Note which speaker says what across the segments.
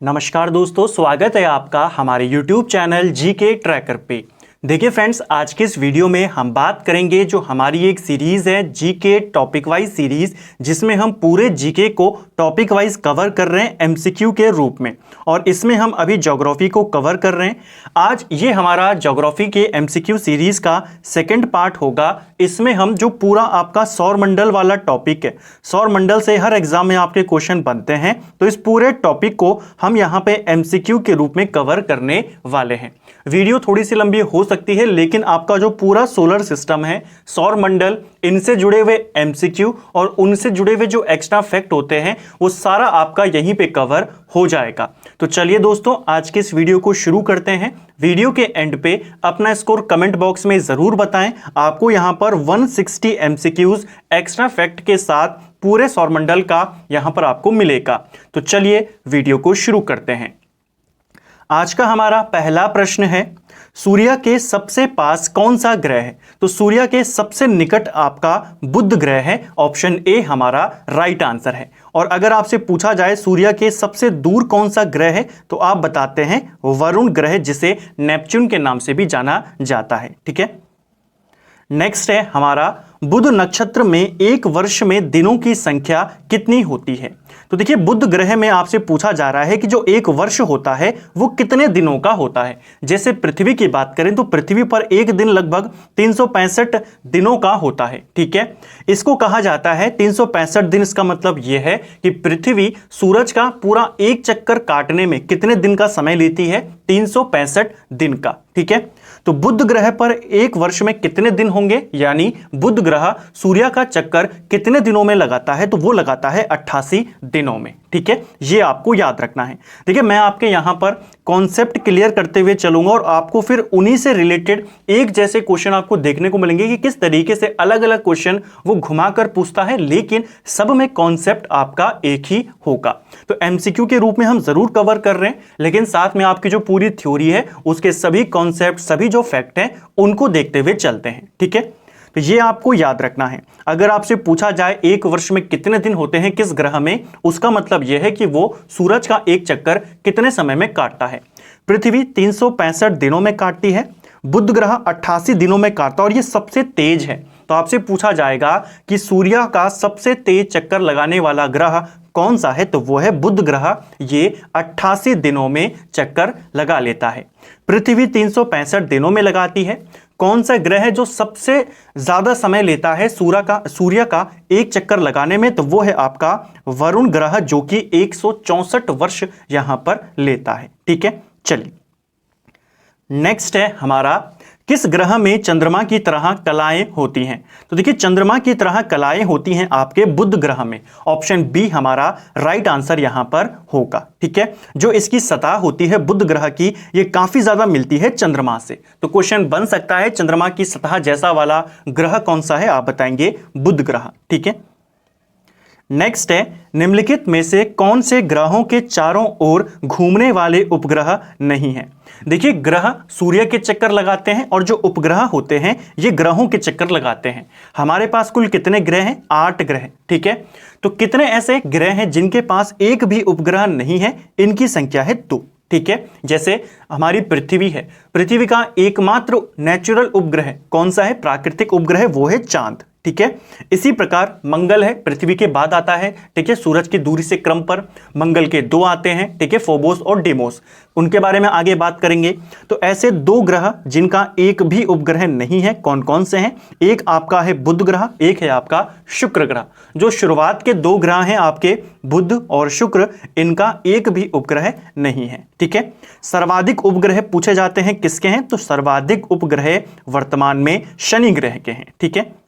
Speaker 1: नमस्कार दोस्तों, स्वागत है आपका हमारे YouTube चैनल जीके ट्रैकर पे। देखिए फ्रेंड्स, आज के इस वीडियो में हम बात करेंगे जो हमारी एक सीरीज़ है जीके टॉपिक वाइज सीरीज़, जिसमें हम पूरे जीके को टॉपिक वाइज कवर कर रहे हैं एमसीक्यू के रूप में। और इसमें हम अभी ज्योग्राफी को कवर कर रहे हैं। आज ये हमारा ज्योग्राफी के एमसीक्यू सीरीज़ का सेकंड पार्ट होगा। इसमें हम जो पूरा आपका सौरमंडल वाला टॉपिक है, सौरमंडल से हर एग्जाम में आपके क्वेश्चन बनते हैं, तो इस पूरे टॉपिक को हम यहाँ पे एमसीक्यू के रूप में कवर करने वाले हैं। वीडियो थोड़ी सी लंबी हो सकती है, लेकिन आपका जो पूरा सोलर सिस्टम है, सौरमंडल, इनसे जुड़े हुए एमसीक्यू और उनसे जुड़े हुए जो एक्स्ट्रा फैक्ट होते हैं, वो सारा आपका यहीं पे कवर हो जाएगा। तो चलिए दोस्तों, आज के इस वीडियो को शुरू करते हैं। वीडियो के एंड पे अपना स्कोर कमेंट बॉक्स में जरूर बताएं। आपको यहां पर 160 एमसीक्यूज एक्स्ट्रा फैक्ट के साथ पूरे सौरमंडल का यहां पर आपको मिलेगा। तो चलिए वीडियो को शुरू करते हैं। आज का हमारा पहला प्रश्न है, सूर्य के सबसे पास कौन सा ग्रह है? तो सूर्य के सबसे निकट आपका बुध ग्रह है। ऑप्शन ए हमारा राइट आंसर है। और अगर आपसे पूछा जाए सूर्य के सबसे दूर कौन सा ग्रह है, तो आप बताते हैं वरुण ग्रह, जिसे नेपच्यून के नाम से भी जाना जाता है। ठीक है। नेक्स्ट है हमारा, बुध नक्षत्र में एक वर्ष में दिनों की संख्या कितनी होती है? तो देखिए, बुध ग्रह में आपसे पूछा जा रहा है कि जो एक वर्ष होता है वो कितने दिनों का होता है। जैसे पृथ्वी की बात करें तो पृथ्वी पर एक दिन लगभग 365 दिनों का होता है। ठीक है। इसको कहा जाता है 365 दिन। इसका मतलब यह है कि पृथ्वी सूरज का पूरा एक चक्कर काटने में कितने दिन का समय लेती है? 365 दिन का। ठीक है। तो बुध ग्रह पर एक वर्ष में कितने दिन होंगे, यानी बुध ग्रह सूर्य का चक्कर कितने दिनों में लगाता है? तो वो लगाता है 88 दिनों में। ठीक है, ये आपको याद रखना है। देखिए, मैं आपके यहां पर कॉन्सेप्ट क्लियर करते हुए चलूंगा और आपको फिर उन्हीं से रिलेटेड एक जैसे क्वेश्चन आपको देखने को मिलेंगे कि किस तरीके से अलग अलग क्वेश्चन वो घुमाकर पूछता है, लेकिन सब में कॉन्सेप्ट आपका एक ही होगा। तो एमसीक्यू के रूप में हम जरूर कवर कर रहे हैं, लेकिन साथ में आपकी जो पूरी थ्योरी है उसके सभी कॉन्सेप्ट, सभी जो फैक्ट हैं, उनको देखते हुए चलते हैं। ठीक है, तो ये आपको याद रखना है। अगर आपसे पूछा जाए एक वर्ष में कितने दिन होते हैं किस ग्रह में, उसका मतलब यह है कि वो सूरज का एक चक्कर कितने समय में काटता है। पृथ्वी 365 दिनों में काटती है, बुध ग्रह 88 दिनों में काटता है और ये सबसे तेज है। तो आपसे पूछा जाएगा कि सूर्य का सबसे तेज चक्कर लगाने वाला ग्रह कौन सा है? तो वो है बुध ग्रह। ये 88 दिनों में चक्कर लगा लेता है। पृथ्वी 365 दिनों में लगाती है। कौन सा ग्रह है जो सबसे ज्यादा समय लेता है सूर्य का एक चक्कर लगाने में? तो वो है आपका वरुण ग्रह, जो कि 164 वर्ष यहां पर लेता है। ठीक है, चलिए नेक्स्ट है हमारा, किस ग्रह में चंद्रमा की तरह कलाएं होती हैं? तो देखिए, चंद्रमा की तरह कलाएं होती हैं आपके बुध ग्रह में। ऑप्शन बी हमारा राइट आंसर यहां पर होगा। ठीक है, जो इसकी सतह होती है बुध ग्रह की, ये काफी ज्यादा मिलती है चंद्रमा से। तो क्वेश्चन बन सकता है चंद्रमा की सतह जैसा वाला ग्रह कौन सा है? आप बताएंगे बुध ग्रह। ठीक है। नेक्स्ट है, निम्नलिखित में से कौन से ग्रहों के चारों ओर घूमने वाले उपग्रह नहीं हैं? देखिए, ग्रह सूर्य के चक्कर लगाते हैं और जो उपग्रह होते हैं ये ग्रहों के चक्कर लगाते हैं। हमारे पास कुल कितने ग्रह हैं? 8 ग्रह। ठीक है, तो कितने ऐसे ग्रह हैं जिनके पास एक भी उपग्रह नहीं है? इनकी संख्या है 2। ठीक है, जैसे हमारी पृथ्वी है, पृथ्वी का एकमात्र नेचुरल उपग्रह कौन सा है? प्राकृतिक उपग्रह, वो है चांद। ठीक है, इसी प्रकार मंगल है, पृथ्वी के बाद आता है। ठीक है, सूरज की दूरी से क्रम पर मंगल के 2 आते हैं। ठीक है, फोबोस और डेमोस, उनके बारे में आगे बात करेंगे। तो ऐसे 2 ग्रह जिनका एक भी उपग्रह नहीं है, कौन कौन से हैं? एक आपका है बुध ग्रह, एक है आपका शुक्र ग्रह। जो शुरुआत के 2 ग्रह हैं आपके बुध और शुक्र, इनका एक भी उपग्रह नहीं है। ठीक है, सर्वाधिक उपग्रह पूछे जाते हैं किसके हैं? तो सर्वाधिक उपग्रह वर्तमान में शनि ग्रह के हैं। ठीक है,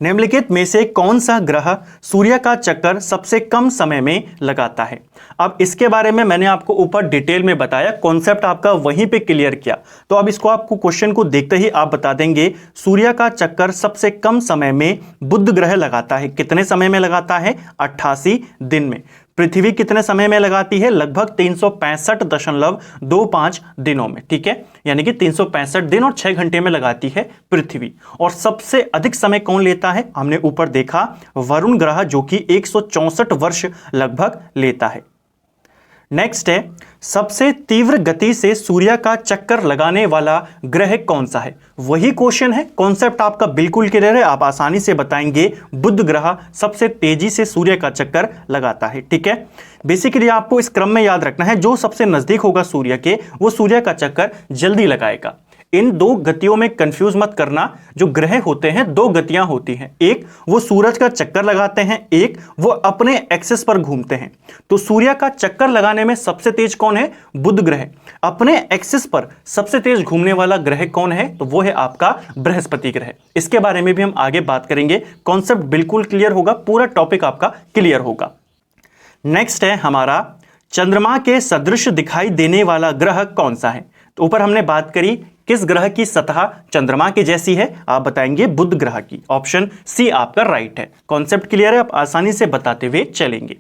Speaker 1: निम्नलिखित में से कौन सा ग्रह सूर्य का चक्कर सबसे कम समय में लगाता है? अब इसके बारे में मैंने आपको ऊपर डिटेल में बताया, कॉन्सेप्ट आपका वहीं पे क्लियर किया। तो अब इसको आपको क्वेश्चन को देखते ही आप बता देंगे, सूर्य का चक्कर सबसे कम समय में बुध ग्रह लगाता है। कितने समय में लगाता है? 88 दिन में। पृथ्वी कितने समय में लगाती है? लगभग 365.25 दिनों में। ठीक है, यानी कि 365 दिन और 6 घंटे में लगाती है पृथ्वी। और सबसे अधिक समय कौन लेता है? हमने ऊपर देखा वरुण ग्रह, जो कि 164 वर्ष लगभग लेता है। नेक्स्ट है, सबसे तीव्र गति से सूर्य का चक्कर लगाने वाला ग्रह कौन सा है? वही क्वेश्चन है, कॉन्सेप्ट आपका बिल्कुल क्लियर है, आप आसानी से बताएंगे बुध ग्रह सबसे तेजी से सूर्य का चक्कर लगाता है। ठीक है, बेसिकली आपको इस क्रम में याद रखना है, जो सबसे नजदीक होगा सूर्य के वो सूर्य का चक्कर जल्दी लगाएगा। इन दो गतियों में कंफ्यूज मत करना, जो ग्रह होते हैं दो गतियां होती हैं, एक वो सूरज का चक्कर लगाते हैं, एक वो अपने एक्सिस पर घूमते हैं। तो सूर्य का चक्कर लगाने में सबसे तेज कौन है? बुध ग्रह। अपने एक्सिस पर सबसे तेज घूमने वाला ग्रह कौन है? तो वो है आपका बृहस्पति ग्रह। इसके बारे में भी हम आगे बात करेंगे, कॉन्सेप्ट बिल्कुल क्लियर होगा, पूरा टॉपिक आपका क्लियर होगा। नेक्स्ट है हमारा, चंद्रमा के सदृश दिखाई देने वाला ग्रह कौन सा है? तो ऊपर हमने बात करी किस ग्रह की सतह चंद्रमा के जैसी है, आप बताएंगे बुध ग्रह की। ऑप्शन सी आपका राइट है। कॉन्सेप्ट क्लियर है, आप आसानी से बताते हुए चलेंगे।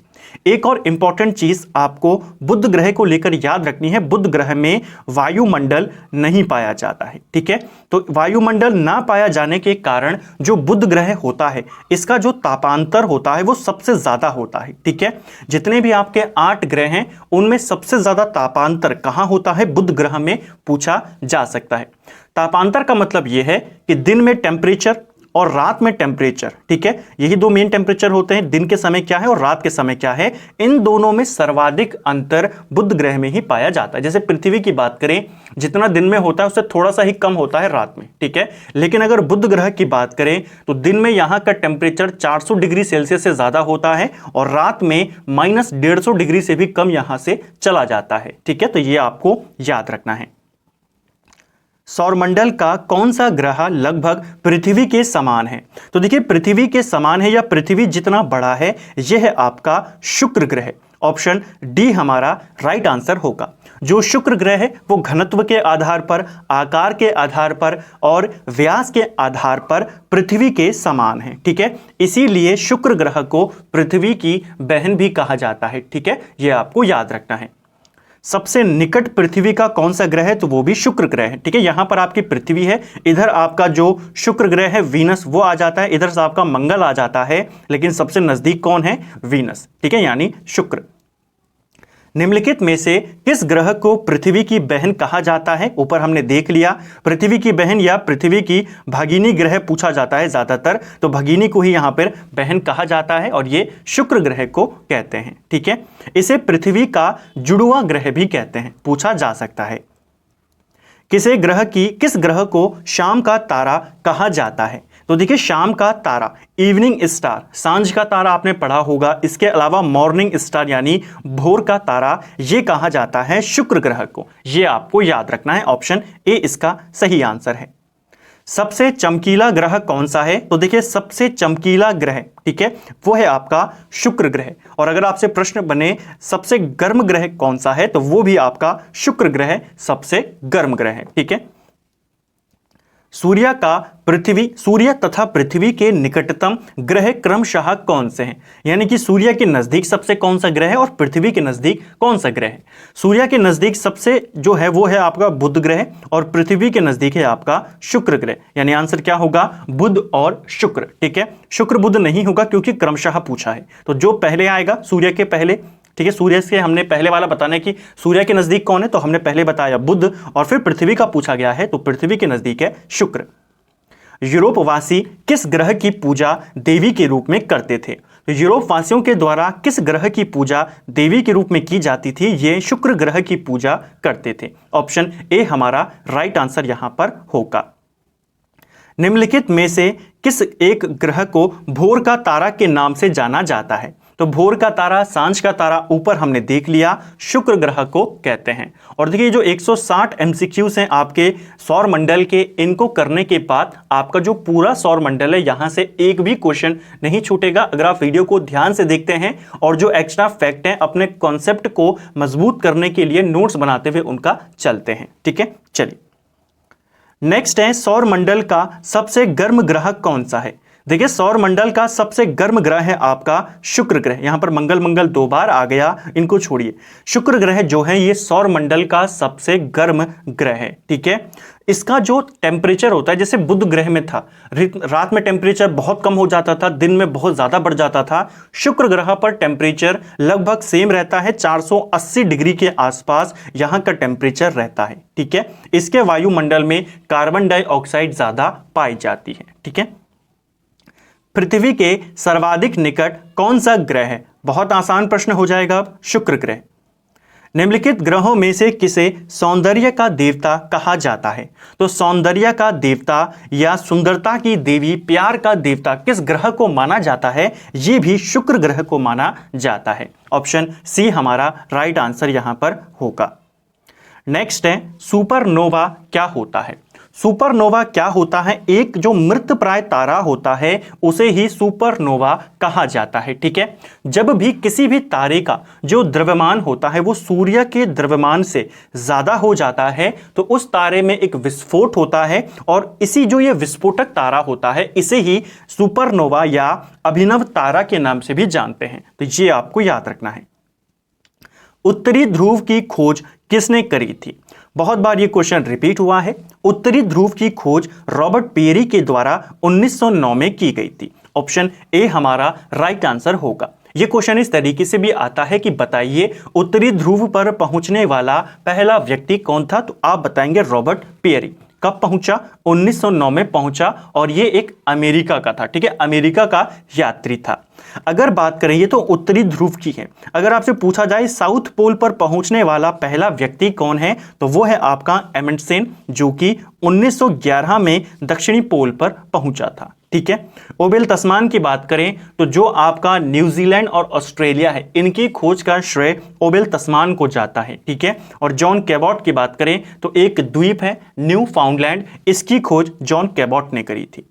Speaker 1: एक और इंपॉर्टेंट चीज आपको बुध ग्रह को लेकर याद रखनी है, बुध ग्रह में वायुमंडल नहीं पाया जाता है। ठीक है, तो वायुमंडल ना पाया जाने के कारण जो बुध ग्रह होता है इसका जो तापांतर होता है वो सबसे ज्यादा होता है। ठीक है, जितने भी आपके 8 ग्रह हैं उनमें सबसे ज्यादा तापांतर कहां होता है? बुध ग्रह में पूछा जा सकता है। तापांतर का मतलब यह है कि दिन में टेम्परेचर और रात में टेम्परेचर, ठीक है, यही दो मेन टेम्परेचर होते हैं, दिन के समय क्या है और रात के समय क्या है। इन दोनों में सर्वाधिक अंतर बुध ग्रह में ही पाया जाता है। जैसे पृथ्वी की बात करें, जितना दिन में होता है उससे थोड़ा सा ही कम होता है रात में। ठीक है, लेकिन अगर बुध ग्रह की बात करें तो दिन में यहां का टेम्परेचर 400 डिग्री सेल्सियस से ज्यादा होता है और रात में -150 डिग्री से भी कम यहां से चला जाता है। ठीक है, तो ये आपको याद रखना है। सौरमंडल का कौन सा ग्रह लगभग पृथ्वी के समान है? तो देखिए, पृथ्वी के समान है या पृथ्वी जितना बड़ा है, यह है आपका शुक्र ग्रह। ऑप्शन डी हमारा राइट आंसर होगा। जो शुक्र ग्रह है वो घनत्व के आधार पर, आकार के आधार पर और व्यास के आधार पर पृथ्वी के समान है। ठीक है, इसीलिए शुक्र ग्रह को पृथ्वी की बहन भी कहा जाता है। ठीक है, यह आपको याद रखना है। सबसे निकट पृथ्वी का कौन सा ग्रह है? तो वो भी शुक्र ग्रह है। ठीक है, यहां पर आपकी पृथ्वी है, इधर आपका जो शुक्र ग्रह है वीनस वो आ जाता है, इधर से आपका मंगल आ जाता है, लेकिन सबसे नजदीक कौन है? वीनस। ठीक है, यानी शुक्र। निम्नलिखित में से किस ग्रह को पृथ्वी की बहन कहा जाता है? ऊपर हमने देख लिया, पृथ्वी की बहन या पृथ्वी की भगिनी ग्रह पूछा जाता है ज्यादातर, तो भगिनी को ही यहां पर बहन कहा जाता है और ये शुक्र ग्रह को कहते हैं। ठीक है, इसे पृथ्वी का जुड़वा ग्रह भी कहते हैं, पूछा जा सकता है। किस ग्रह को शाम का तारा कहा जाता है? तो देखिए, शाम का तारा, इवनिंग स्टार, सांझ का तारा आपने पढ़ा होगा। इसके अलावा मॉर्निंग स्टार यानी भोर का तारा, ये कहा जाता है शुक्र ग्रह को। ये आपको याद रखना है। ऑप्शन ए इसका सही आंसर है। सबसे चमकीला ग्रह कौन सा है? तो देखिए, सबसे चमकीला ग्रह, ठीक है, वो है आपका शुक्र ग्रह। और अगर आपसे प्रश्न बने सबसे गर्म ग्रह कौन सा है, तो वो भी आपका शुक्र ग्रह सबसे गर्म ग्रह है। ठीक है, सूर्य तथा पृथ्वी के निकटतम ग्रह क्रमशः कौन से हैं? यानी कि सूर्य के नजदीक सबसे कौन सा ग्रह है और पृथ्वी के नजदीक कौन सा ग्रह है? सूर्य के नजदीक सबसे जो है वो है आपका बुध ग्रह और पृथ्वी के नजदीक है आपका शुक्र ग्रह। यानी आंसर क्या होगा? बुध और शुक्र। ठीक है, शुक्र बुध नहीं होगा क्योंकि क्रमशः पूछा है, तो जो पहले आएगा सूर्य के पहले। ठीक है, सूर्य से हमने पहले वाला बताना कि सूर्य के नजदीक कौन है, तो हमने पहले बताया बुध, और फिर पृथ्वी का पूछा गया है तो पृथ्वी के नजदीक है शुक्र। यूरोपवासी किस ग्रह की पूजा देवी के रूप में करते थे? तो यूरोप वासियों के द्वारा किस ग्रह की पूजा देवी के रूप में की जाती थी? ये शुक्र ग्रह की पूजा करते थे। ऑप्शन ए हमारा राइट आंसर यहां पर होगा। निम्नलिखित में से किस एक ग्रह को भोर का तारा के नाम से जाना जाता है? तो भोर का तारा, सांझ का तारा ऊपर हमने देख लिया, शुक्र ग्रह को कहते हैं। और देखिए, जो 160 एमसीक्यूज हैं आपके सौर मंडल के, इनको करने के बाद आपका जो पूरा सौर मंडल है यहां से एक भी क्वेश्चन नहीं छूटेगा अगर आप वीडियो को ध्यान से देखते हैं और जो एक्स्ट्रा फैक्ट हैं अपने कॉन्सेप्ट को मजबूत करने के लिए नोट्स बनाते हुए उनका चलते हैं। ठीक है, चलिए नेक्स्ट है, सौर मंडल का सबसे गर्म ग्रह कौन सा है? देखिए सौर मंडल का सबसे गर्म ग्रह है आपका शुक्र ग्रह। यहां पर मंगल मंगल 2 बार आ गया, इनको छोड़िए। शुक्र ग्रह जो है ये सौर मंडल का सबसे गर्म ग्रह है, ठीक है। इसका जो टेम्परेचर होता है, जैसे बुध ग्रह में था, रात में टेम्परेचर बहुत कम हो जाता था, दिन में बहुत ज्यादा बढ़ जाता था। शुक्र ग्रह पर टेम्परेचर लगभग सेम रहता है, 480 डिग्री के आसपास यहां का टेम्परेचर रहता है, ठीक है। इसके वायुमंडल में कार्बन डाइऑक्साइड ज्यादा पाई जाती है, ठीक है। पृथ्वी के सर्वाधिक निकट कौन सा ग्रह है? बहुत आसान प्रश्न हो जाएगा अब। शुक्र ग्रह। निम्नलिखित ग्रहों में से किसे सौंदर्य का देवता कहा जाता है? तो सौंदर्य का देवता या सुंदरता की देवी, प्यार का देवता किस ग्रह को माना जाता है? यह भी शुक्र ग्रह को माना जाता है। ऑप्शन सी हमारा राइट आंसर यहां पर होगा। नेक्स्ट है सुपरनोवा क्या होता है? सुपरनोवा क्या होता है? एक जो मृतप्राय तारा होता है उसे ही सुपरनोवा कहा जाता है, ठीक है। जब भी किसी भी तारे का जो द्रव्यमान होता है वो सूर्य के द्रव्यमान से ज्यादा हो जाता है तो उस तारे में एक विस्फोट होता है, और इसी जो ये विस्फोटक तारा होता है इसे ही सुपरनोवा या अभिनव तारा के नाम से भी जानते हैं। तो ये आपको याद रखना है। उत्तरी ध्रुव की खोज किसने करी थी? बहुत बार ये क्वेश्चन रिपीट हुआ है। उत्तरी ध्रुव की खोज रॉबर्ट पेरी के द्वारा 1909 में की गई थी। ऑप्शन ए हमारा राइट आंसर होगा। ये क्वेश्चन इस तरीके से भी आता है कि बताइए उत्तरी ध्रुव पर पहुंचने वाला पहला व्यक्ति कौन था? तो आप बताएंगे रॉबर्ट पेरी। कब पहुंचा? 1909 में पहुंचा, और ये एक अमेरिका का था, ठीक है, अमेरिका का यात्री था। अगर बात करें ये तो उत्तरी ध्रुव की है। अगर आपसे पूछा जाए साउथ पोल पर पहुंचने वाला पहला व्यक्ति कौन है, तो वो है आपका एमंडसेन, जो कि 1911 में दक्षिणी पोल पर पहुंचा था, ठीक है। ओबेल तस्मान की बात करें तो जो आपका न्यूजीलैंड और ऑस्ट्रेलिया है इनकी खोज का श्रेय ओबेल तस्मान को जाता है, ठीक है। और जॉन कैबॉट की बात करें तो एक द्वीप है न्यू फाउंडलैंड, इसकी खोज जॉन कैबॉट ने करी थी।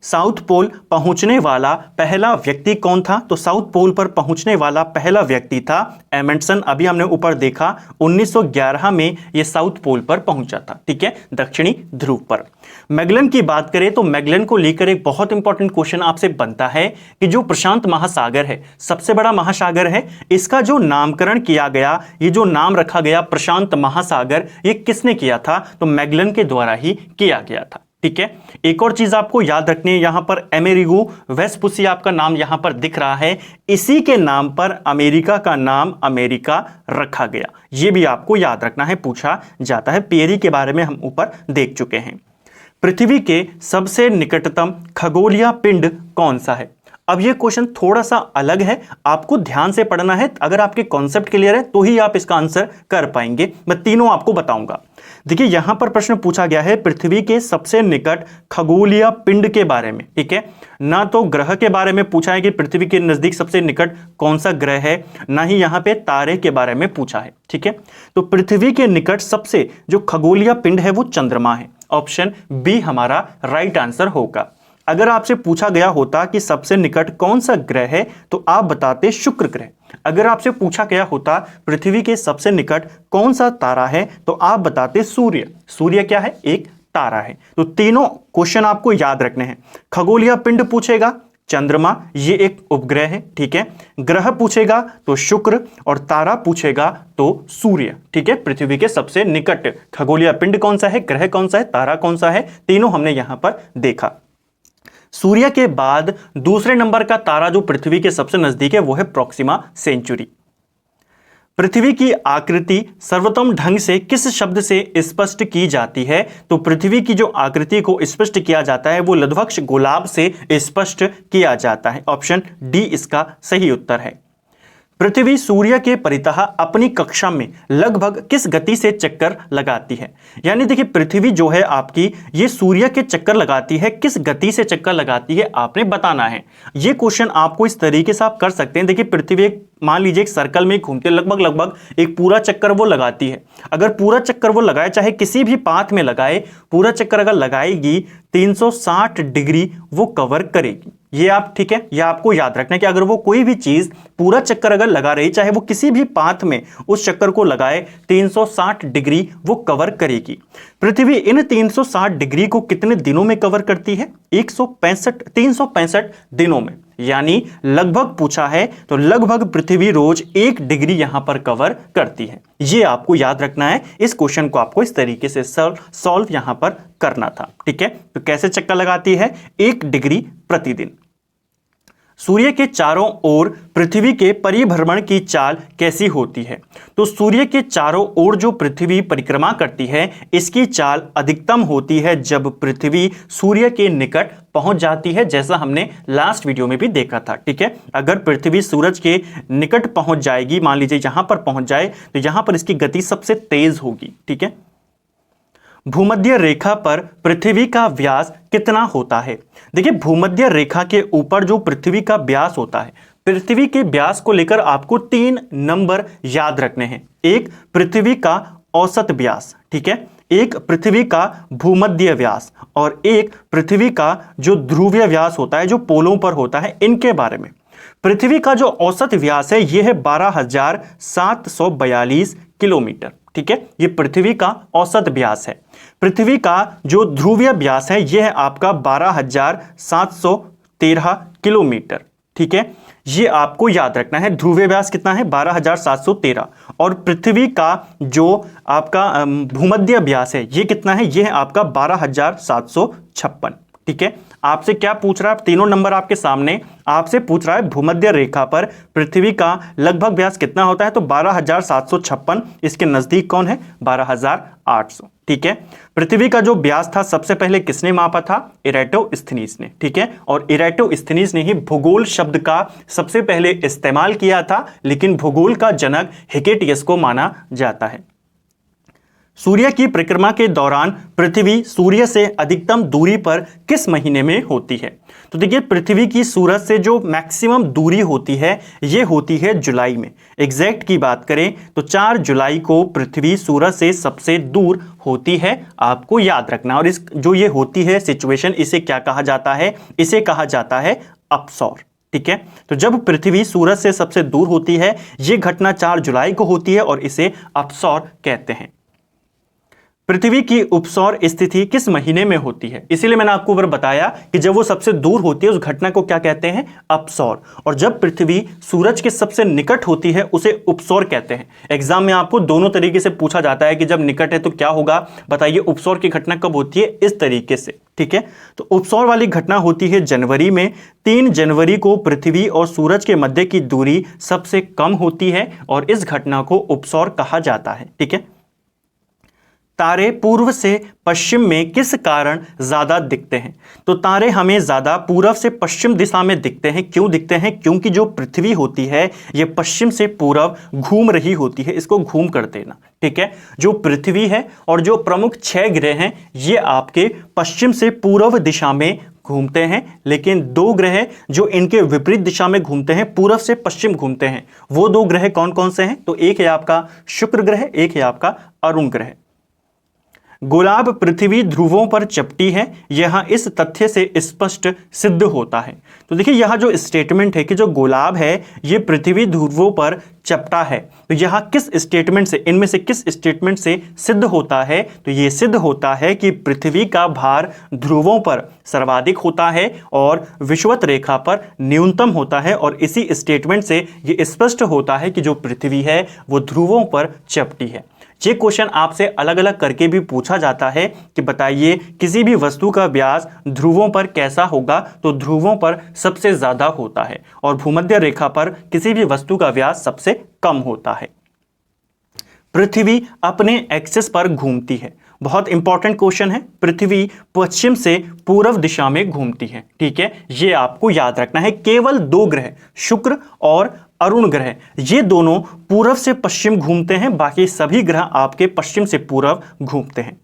Speaker 1: साउथ पोल पहुंचने वाला पहला व्यक्ति कौन था? तो साउथ पोल पर पहुंचने वाला पहला व्यक्ति था एमंडसन। अभी हमने ऊपर देखा 1911 में यह साउथ पोल पर पहुंचा था, ठीक है, दक्षिणी ध्रुव पर। मैगलन की बात करें तो मैगलन को लेकर एक बहुत इंपॉर्टेंट क्वेश्चन आपसे बनता है कि जो प्रशांत महासागर है, सबसे बड़ा महासागर है, इसका जो नामकरण किया गया, ये जो नाम रखा गया प्रशांत महासागर, ये किसने किया था? तो मैगलन के द्वारा ही किया गया था, ठीक है। एक और चीज आपको याद रखनी है, यहां पर अमेरिगो वेस्पुसी आपका नाम यहां पर दिख रहा है, इसी के नाम पर अमेरिका का नाम अमेरिका रखा गया। यह भी आपको याद रखना है, पूछा जाता है। पेरी के बारे में हम ऊपर देख चुके हैं। पृथ्वी के सबसे निकटतम खगोलीय पिंड कौन सा है? अब ये क्वेश्चन थोड़ा सा अलग है, आपको ध्यान से पढ़ना है। अगर आपके कॉन्सेप्ट क्लियर है तो ही आप इसका आंसर कर पाएंगे। मैं तीनों आपको बताऊंगा। देखिए यहां पर प्रश्न पूछा गया है पृथ्वी के सबसे निकट खगोलीय पिंड के बारे में, ठीक है। ना तो ग्रह के बारे में पूछा है कि पृथ्वी के नजदीक सबसे निकट कौन सा ग्रह है, ना ही यहां पे तारे के बारे में पूछा है, ठीक है। तो पृथ्वी के निकट सबसे जो खगोलीय पिंड है वो चंद्रमा है। ऑप्शन बी हमारा राइट आंसर होगा। अगर आपसे पूछा गया होता कि सबसे निकट कौन सा ग्रह है तो आप बताते शुक्र ग्रह। अगर आपसे पूछा गया होता पृथ्वी के सबसे निकट कौन सा तारा है तो आप बताते सूर्य। सूर्य क्या है? एक तारा है। तो तीनों क्वेश्चन आपको याद रखने हैं। खगोलीय पिंड पूछेगा चंद्रमा, ये एक उपग्रह है, ठीक है। ग्रह पूछेगा तो शुक्र, और तारा पूछेगा तो सूर्य, ठीक है। पृथ्वी के सबसे निकट खगोलीय पिंड कौन सा है, ग्रह कौन सा है, तारा कौन सा है, तीनों हमने यहां पर देखा। सूर्य के बाद दूसरे नंबर का तारा जो पृथ्वी के सबसे नजदीक है वो है प्रोक्सिमा सेंचुरी। पृथ्वी की आकृति सर्वोत्तम ढंग से किस शब्द से स्पष्ट की जाती है? तो पृथ्वी की जो आकृति को स्पष्ट किया जाता है वो लघुवक्ष गोलाभ से स्पष्ट किया जाता है। ऑप्शन डी इसका सही उत्तर है। पृथ्वी सूर्य के परितः अपनी कक्षा में लगभग किस गति से चक्कर लगाती है? यानी देखिए पृथ्वी जो है आपकी ये सूर्य के चक्कर लगाती है, किस गति से चक्कर लगाती है आपने बताना है। ये क्वेश्चन आपको इस तरीके से आप कर सकते हैं। देखिए पृथ्वी मान लीजिए एक सर्कल में घूमते लगभग एक पूरा चक्कर वो लगाती है। अगर पूरा चक्कर वो लगाए, चाहे किसी भी पाथ में लगाए, पूरा चक्कर अगर लगाएगी 360 डिग्री वो कवर करेगी। ये आप, ठीक है, ये आपको याद रखना है कि अगर वो कोई भी चीज पूरा चक्कर अगर लगा रही, चाहे वो किसी भी पाथ में उस चक्कर को लगाए, 360 डिग्री वो कवर करेगी। पृथ्वी इन 360 डिग्री को कितने दिनों में कवर करती है? 365 दिनों में। यानी लगभग पूछा है तो लगभग पृथ्वी रोज 1 डिग्री यहां पर कवर करती है। ये आपको याद रखना है। इस क्वेश्चन को आपको इस तरीके से सॉल्व यहां पर करना था, ठीक है। तो कैसे चक्कर लगाती है? 1 डिग्री प्रतिदिन। सूर्य के चारों ओर पृथ्वी के परिभ्रमण की चाल कैसी होती है? तो सूर्य के चारों ओर जो पृथ्वी परिक्रमा करती है, इसकी चाल अधिकतम होती है जब पृथ्वी सूर्य के निकट पहुंच जाती है, जैसा हमने लास्ट वीडियो में भी देखा था, ठीक है। अगर पृथ्वी सूरज के निकट पहुंच जाएगी, मान लीजिए यहां पर पहुंच जाए, तो यहां पर इसकी गति सबसे तेज होगी, ठीक है। भूमध्य रेखा पर पृथ्वी का व्यास कितना होता है? देखिए, भूमध्य रेखा के ऊपर जो पृथ्वी का व्यास होता है, पृथ्वी के व्यास को लेकर आपको 3 नंबर याद रखने हैं। एक पृथ्वी का औसत व्यास, ठीक है, एक पृथ्वी का भूमध्य व्यास और एक पृथ्वी का जो ध्रुवीय व्यास होता है, जो पोलों पर होता है, इनके बारे में। पृथ्वी का जो औसत व्यास है यह है 12,742 किलोमीटर, ठीक है। यह पृथ्वी का औसत व्यास है। पृथ्वी का जो ध्रुवीय व्यास है यह है आपका 12,713 किलोमीटर, ठीक है। यह आपको याद रखना है। ध्रुवीय व्यास कितना है? 12,713। और पृथ्वी का जो आपका भूमध्य व्यास है यह कितना है? यह है आपका 12,756, ठीक है। आपसे क्या पूछ रहा है? तीनों नंबर आपके सामने। आपसे पूछ रहा है भूमध्य रेखा पर पृथ्वी का लगभग व्यास कितना होता है, तो 12,756। इसके नजदीक कौन है? 12,800, ठीक है। पृथ्वी का जो व्यास था सबसे पहले किसने मापा था? इरेटोस्थनीज ने, ठीक है। और इरेटोस्थनीज ने ही भूगोल शब्द का सबसे पहले इस्तेमाल किया था, लेकिन भूगोल का जनक हिकेटियस को माना जाता है। सूर्य की परिक्रमा के दौरान पृथ्वी सूर्य से अधिकतम दूरी पर किस महीने में होती है? तो देखिए, पृथ्वी की सूरज से जो मैक्सिमम दूरी होती है ये होती है जुलाई में। एग्जैक्ट की बात करें तो 4 जुलाई को पृथ्वी सूरज से सबसे दूर होती है, आपको याद रखना। और इस जो ये होती है सिचुएशन, इसे क्या कहा जाता है? इसे कहा जाता है अपसौर, ठीक है। तो जब पृथ्वी सूरज से सबसे दूर होती है, यह घटना 4 जुलाई को होती है और इसे अपसौर कहते हैं। पृथ्वी की उपसौर स्थिति किस महीने में होती है? इसीलिए मैंने आपको ऊपर बताया कि जब वो सबसे दूर होती है उस घटना को क्या कहते हैं? अपसौर। और जब पृथ्वी सूरज के सबसे निकट होती है उसे उपसौर कहते हैं। एग्जाम में आपको दोनों तरीके से पूछा जाता है कि जब निकट है तो क्या होगा, बताइए। उपसौर की घटना कब होती है? इस तरीके से, ठीक है। तो उपसौर वाली घटना होती है जनवरी में। 3 जनवरी को पृथ्वी और सूरज के मध्य की दूरी सबसे कम होती है और इस घटना को उपसौर कहा जाता है, ठीक है। तारे पूर्व से पश्चिम में किस कारण ज्यादा दिखते हैं? तो तारे हमें ज्यादा पूर्व से पश्चिम दिशा में दिखते हैं। क्यों दिखते हैं? क्योंकि जो पृथ्वी होती है ये पश्चिम से पूर्व घूम रही होती है। इसको घूम कर देना, ठीक है। जो पृथ्वी है और जो प्रमुख 6 ग्रह हैं ये आपके पश्चिम से पूर्व दिशा में घूमते हैं, लेकिन 2 ग्रह जो इनके विपरीत दिशा में घूमते हैं, पूर्व से पश्चिम घूमते हैं, वो 2 ग्रह कौन कौन से हैं? तो एक है आपका शुक्र ग्रह, एक है आपका अरुण ग्रह। गोलाब पृथ्वी ध्रुवों पर चपटी है, यह इस तथ्य से स्पष्ट सिद्ध होता है। तो देखिए, यह जो स्टेटमेंट है कि जो गोलाब है ये पृथ्वी ध्रुवों पर चपटा है, तो यह किस स्टेटमेंट से, इनमें से किस स्टेटमेंट से सिद्ध होता है? तो यह सिद्ध होता है कि पृथ्वी का भार ध्रुवों पर सर्वाधिक होता है और विषुवत रेखा पर न्यूनतम होता है। और इसी स्टेटमेंट से यह स्पष्ट होता है कि जो पृथ्वी है वो ध्रुवों पर चपटी है। ये क्वेश्चन आपसे अलग अलग करके भी पूछा जाता है कि बताइए किसी भी वस्तु का व्यास ध्रुवों पर कैसा होगा? तो ध्रुवों पर सबसे ज्यादा होता है और भूमध्य रेखा पर किसी भी वस्तु का व्यास सबसे कम होता है। पृथ्वी अपने एक्सिस पर घूमती है। बहुत इंपॉर्टेंट क्वेश्चन है। पृथ्वी पश्चिम से पूर्व दिशा में घूमती है, ठीक है। ये आपको याद रखना है। केवल 2 ग्रह शुक्र और अरुण ग्रह ये दोनों पूर्व से पश्चिम घूमते हैं, बाकी सभी ग्रह आपके पश्चिम से पूर्व घूमते हैं।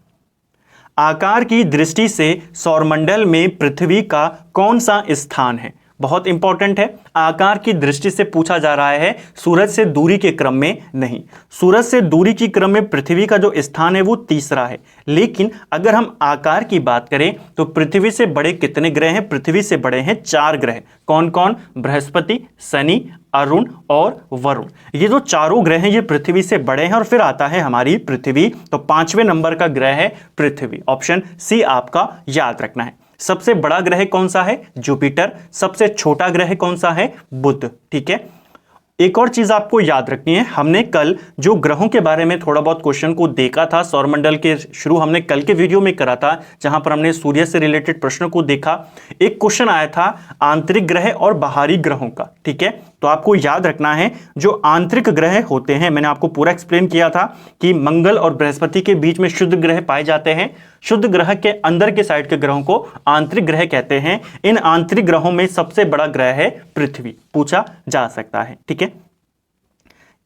Speaker 1: आकार की दृष्टि से सौरमंडल में पृथ्वी का कौन सा स्थान है? बहुत इंपॉर्टेंट है, आकार की दृष्टि से पूछा जा रहा है, सूरज से दूरी के क्रम में नहीं। सूरज से दूरी की क्रम में पृथ्वी का जो स्थान है वो तीसरा है, लेकिन अगर हम आकार की बात करें तो पृथ्वी से बड़े कितने ग्रह हैं? पृथ्वी से बड़े हैं 4 ग्रह। कौन कौन? बृहस्पति, शनि, अरुण और वरुण। ये जो चारों ग्रह हैं ये पृथ्वी से बड़े हैं और फिर आता है हमारी पृथ्वी। तो 5वें नंबर का ग्रह है पृथ्वी। ऑप्शन सी आपका याद रखना है। सबसे बड़ा ग्रह कौन सा है? जुपिटर। सबसे छोटा ग्रह कौन सा है? बुध। ठीक है, एक और चीज आपको याद रखनी है, हमने कल जो ग्रहों के बारे में थोड़ा बहुत क्वेश्चन को देखा था, सौरमंडल के शुरू हमने कल के वीडियो में करा था, जहां पर हमने सूर्य से रिलेटेड प्रश्न को देखा। एक क्वेश्चन आया था आंतरिक ग्रह और बाहरी ग्रहों का। ठीक है, तो आपको याद रखना है जो आंतरिक ग्रह होते हैं, मैंने आपको पूरा एक्सप्लेन किया था कि मंगल और बृहस्पति के बीच में शुद्ध ग्रह पाए जाते हैं। शुद्ध ग्रह के अंदर के साइड के ग्रहों को आंतरिक ग्रह कहते हैं। इन आंतरिक ग्रहों में सबसे बड़ा ग्रह है पृथ्वी, पूछा जा सकता है। ठीक है,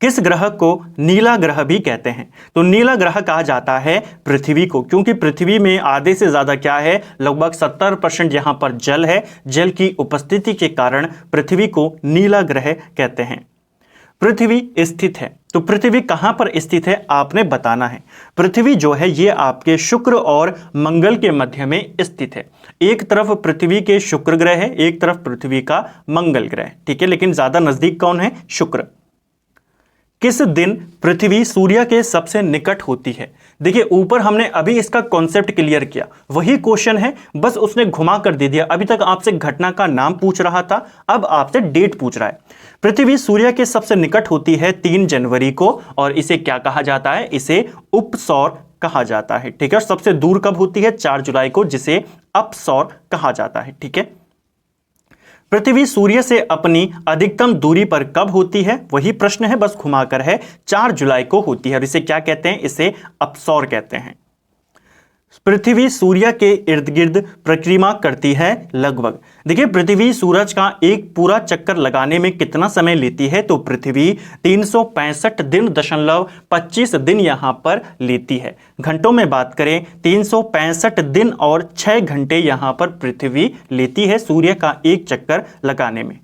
Speaker 1: किस ग्रह को नीला ग्रह भी कहते हैं? तो नीला ग्रह कहा जाता है पृथ्वी को, क्योंकि पृथ्वी में आधे से ज्यादा क्या है, लगभग 70% यहां पर जल है। जल की उपस्थिति के कारण पृथ्वी को नीला ग्रह कहते हैं। पृथ्वी स्थित है, तो पृथ्वी कहां पर स्थित है आपने बताना है। पृथ्वी जो है ये आपके शुक्र और मंगल के मध्य में स्थित है। एक तरफ पृथ्वी के शुक्र ग्रह है, एक तरफ पृथ्वी का मंगल ग्रह। ठीक है, लेकिन ज्यादा नजदीक कौन है? शुक्र। किस दिन पृथ्वी सूर्य के सबसे निकट होती है? देखिए ऊपर हमने अभी इसका कॉन्सेप्ट क्लियर किया, वही क्वेश्चन है, बस उसने घुमा कर दे दिया। अभी तक आपसे घटना का नाम पूछ रहा था, अब आपसे डेट पूछ रहा है। पृथ्वी सूर्य के सबसे निकट होती है 3 जनवरी को, और इसे क्या कहा जाता है? इसे उपसौर कहा जाता है। ठीक है, और सबसे दूर कब होती है? 4 जुलाई को, जिसे अपसौर कहा जाता है। ठीक है, पृथ्वी सूर्य से अपनी अधिकतम दूरी पर कब होती है? वही प्रश्न है, बस घुमाकर है। 4 जुलाई को होती है, और इसे क्या कहते हैं? इसे अपसौर कहते हैं। पृथ्वी सूर्य के इर्द गिर्द परिक्रमा करती है लगभग। देखिए पृथ्वी सूरज का एक पूरा चक्कर लगाने में कितना समय लेती है? तो पृथ्वी 365 दिन दशमलव 25 दिन यहां पर लेती है। घंटों में बात करें 365 दिन और 6 घंटे यहां पर पृथ्वी लेती है सूर्य का एक चक्कर लगाने में।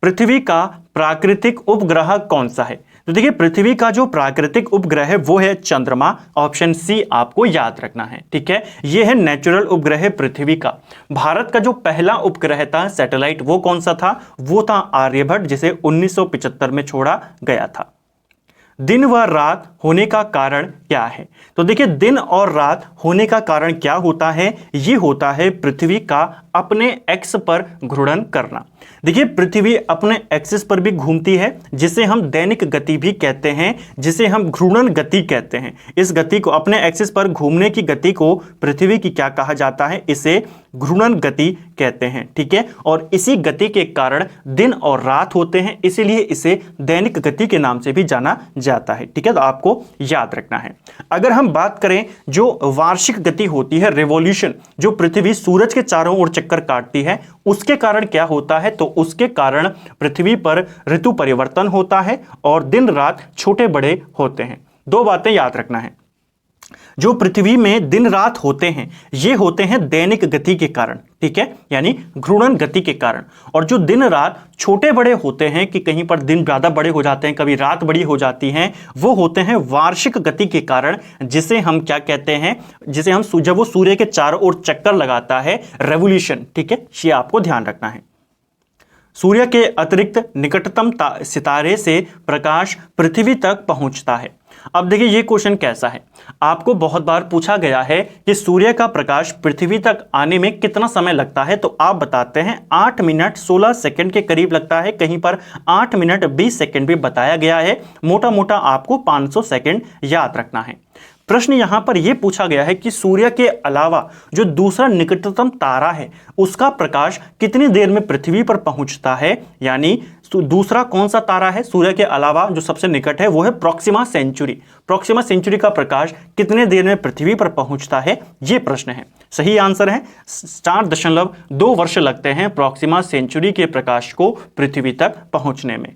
Speaker 1: पृथ्वी का प्राकृतिक उपग्रह कौन सा है? तो देखिए पृथ्वी का जो प्राकृतिक उपग्रह है वो है चंद्रमा। ऑप्शन सी आपको याद रखना है। ठीक है, ये है नेचुरल उपग्रह पृथ्वी का। भारत का जो पहला उपग्रह था सैटेलाइट, वो कौन सा था? वो था आर्यभट्ट, जिसे 1975 में छोड़ा गया था। दिन व रात होने का कारण क्या है? तो देखिए दिन और रात होने का कारण क्या होता है? ये होता है पृथ्वी का अपने एक्स पर घूर्णन करना। देखिए पृथ्वी अपने एक्सिस पर भी घूमती है, जिसे हम दैनिक गति भी कहते हैं, जिसे हम घूर्णन गति कहते हैं। इस गति को, अपने एक्सिस पर घूमने की गति को पृथ्वी की क्या कहा जाता है? इसे घूर्णन गति कहते हैं। ठीक है, और इसी गति के कारण दिन और रात होते हैं, इसीलिए इसे दैनिक गति के नाम से भी जाना जाता है। ठीक है, तो आपको याद रखना है। अगर हम बात करें जो वार्षिक गति होती है, रिवॉल्यूशन, जो पृथ्वी सूरज के चारों ओर चक्कर काटती है, उसके कारण क्या होता है? तो उसके कारण पृथ्वी पर ऋतु परिवर्तन होता है और दिन रात छोटे बड़े होते हैं। 2 बातें याद रखना है। जो पृथ्वी में दिन रात होते हैं ये होते हैं दैनिक गति के कारण। ठीक है, यानी घूर्णन गति के कारण। और जो दिन रात छोटे बड़े होते हैं, कि कहीं पर दिन ज्यादा बड़े हो जाते हैं, कभी रात बड़ी हो जाती हैं, वो होते हैं वार्षिक गति के कारण, जिसे हम क्या कहते हैं? जिसे हम जब वो सूर्य के चारों ओर चक्कर लगाता है, रेवोल्यूशन। ठीक है, ये आपको ध्यान रखना है। सूर्य के अतिरिक्त निकटतम सितारे से प्रकाश पृथ्वी तक पहुंचता है। अब देखिए ये क्वेश्चन कैसा है, आपको बहुत बार पूछा गया है कि सूर्य का प्रकाश पृथ्वी तक आने में कितना समय लगता है, तो आप बताते हैं 8 मिनट 16 सेकंड के करीब लगता है, कहीं पर 8 मिनट 20 सेकंड भी बताया गया है। मोटा मोटा आपको 500 सेकंड याद रखना है। प्रश्न यहां पर यह पूछा गया है कि सूर्य के अलावा जो दूसरा निकटतम तारा है उसका प्रकाश कितनी देर में पृथ्वी पर पहुंचता है, यानी दूसरा कौन सा तारा है सूर्य के अलावा जो सबसे निकट है, वो है प्रॉक्सिमा सेंचुरी। प्रॉक्सिमा सेंचुरी का प्रकाश कितने देर में पृथ्वी पर पहुंचता है, यह प्रश्न है। सही आंसर है 4.2 वर्ष लगते हैं प्रॉक्सिमा सेंचुरी के प्रकाश को पृथ्वी तक पहुंचने में।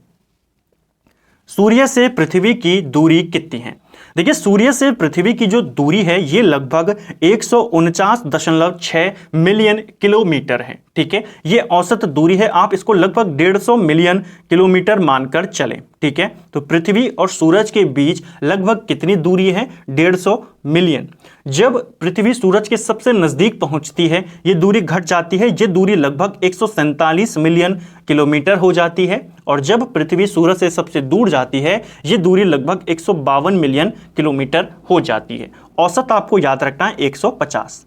Speaker 1: सूर्य से पृथ्वी की दूरी कितनी है? देखिए, सूर्य से पृथ्वी की जो दूरी है ये लगभग 149.6 मिलियन किलोमीटर है। ठीक है, ये औसत दूरी है, आप इसको लगभग 150 मिलियन किलोमीटर मानकर चलें। ठीक है, तो पृथ्वी और सूरज के बीच लगभग कितनी दूरी है? 150 मिलियन। जब पृथ्वी सूरज के सबसे नजदीक पहुंचती है ये दूरी घट जाती है, ये दूरी लगभग 147 मिलियन किलोमीटर हो जाती है, और जब पृथ्वी सूरज से सबसे दूर जाती है ये दूरी लगभग 152 मिलियन किलोमीटर हो जाती है। औसत आपको याद रखना है 150।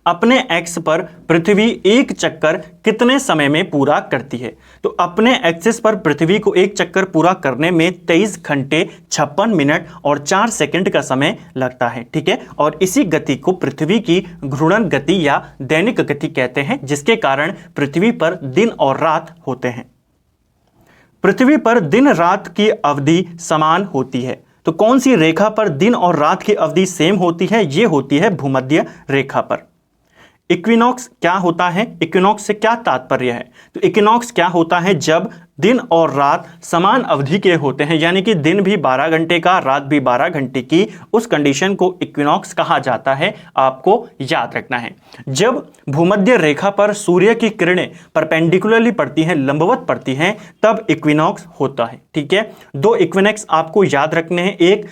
Speaker 1: अपने एक्स पर पृथ्वी एक चक्कर कितने समय में पूरा करती है? तो अपने एक्सिस पर पृथ्वी को एक चक्कर पूरा करने में 23 घंटे 56 मिनट और 4 सेकंड का समय लगता है। ठीक है, और इसी गति को पृथ्वी की घूर्णन गति या दैनिक गति कहते हैं, जिसके कारण पृथ्वी पर दिन और रात होते हैं। पृथ्वी पर दिन रात की अवधि समान होती है, तो कौन सी रेखा पर दिन और रात की अवधि सेम होती है? ये होती है भूमध्य रेखा पर। इक्विनॉक्स क्या होता है? इक्विनॉक्स से क्या तात्पर्य है? तो इक्विनॉक्स क्या होता है? जब दिन और रात समान अवधि के होते हैं, यानी कि दिन भी 12 घंटे का, रात भी 12 घंटे की, उस कंडीशन को इक्विनॉक्स कहा जाता है। आपको याद रखना है, जब भूमध्य रेखा पर सूर्य की किरणें परपेंडिकुलरली पड़ती हैं, लंबवत पड़ती हैं, तब इक्विनॉक्स होता है। ठीक है, 2 इक्विनॉक्स आपको याद रखने हैं, एक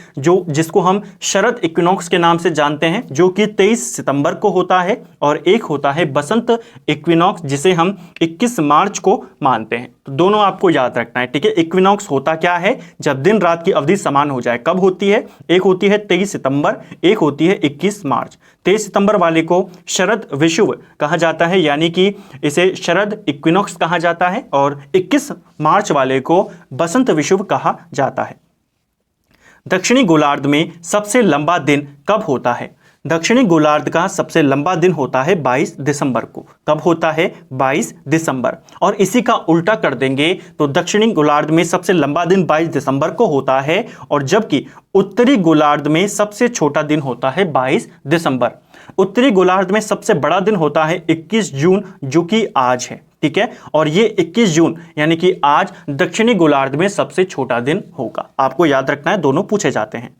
Speaker 1: जिसको हम शरद इक्विनॉक्स के नाम से जानते हैं, जो कि 23 सितंबर को होता है, और एक होता है बसंत इक्विनॉक्स, जिसे हम 21 मार्च को मानते हैं। तो दोनों आपको याद रखना है। ठीक है, इक्विनॉक्स होता क्या है? जब दिन रात की अवधि समान हो जाए। कब होती है? एक होती है 23 सितंबर, एक होती है 21 मार्च। 23 सितंबर वाले को शरद विषुव कहा जाता है, यानी कि इसे शरद इक्विनॉक्स कहा जाता है, और 21 मार्च वाले को बसंत विषुव कहा जाता है। दक्षिणी गोलार्ध में सबसे लंबा दिन कब होता है? दक्षिणी गोलार्ध का सबसे लंबा दिन होता है 22 दिसंबर को। कब होता है? 22 दिसंबर। और इसी का उल्टा कर देंगे तो दक्षिणी गोलार्ध में सबसे लंबा दिन 22 दिसंबर को होता है, और जबकि उत्तरी गोलार्ध में सबसे छोटा दिन होता है 22 दिसंबर। उत्तरी गोलार्ध में सबसे बड़ा दिन होता है 21 जून, जो कि आज है। ठीक है, और ये 21 जून यानी कि आज दक्षिणी गोलार्ध में सबसे छोटा दिन होगा। आपको याद रखना है, दोनों पूछे जाते हैं।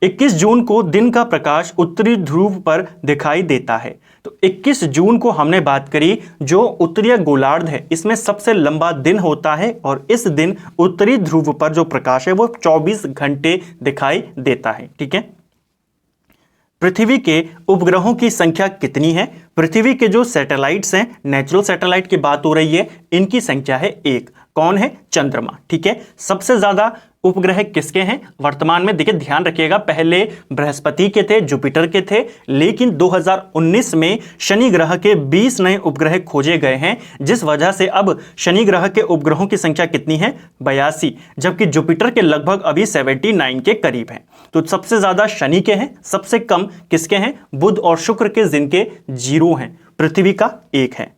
Speaker 1: 21 जून को दिन का प्रकाश उत्तरी ध्रुव पर दिखाई देता है। तो 21 जून को हमने बात करी, जो उत्तरीय गोलार्ध है इसमें सबसे लंबा दिन होता है, और इस दिन उत्तरी ध्रुव पर जो प्रकाश है वो 24 घंटे दिखाई देता है। ठीक है, पृथ्वी के उपग्रहों की संख्या कितनी है? पृथ्वी के जो सैटेलाइट्स हैं, नेचुरल सैटेलाइट की बात हो रही है, इनकी संख्या है 1। कौन है? चंद्रमा। ठीक है, सबसे ज्यादा उपग्रह किसके हैं वर्तमान में? देखिए, ध्यान रखिएगा, पहले बृहस्पति के थे, जुपिटर के थे, लेकिन 2019 में शनि ग्रह के 20 नए उपग्रह खोजे गए हैं, जिस वजह से अब शनि ग्रह के उपग्रहों की संख्या कितनी है? 82, जबकि जुपिटर के लगभग अभी 79 के करीब है। तो सबसे ज्यादा शनि के हैं, सबसे कम किसके हैं? बुध और शुक्र के, जिनके 0 हैं। पृथ्वी का 1 है।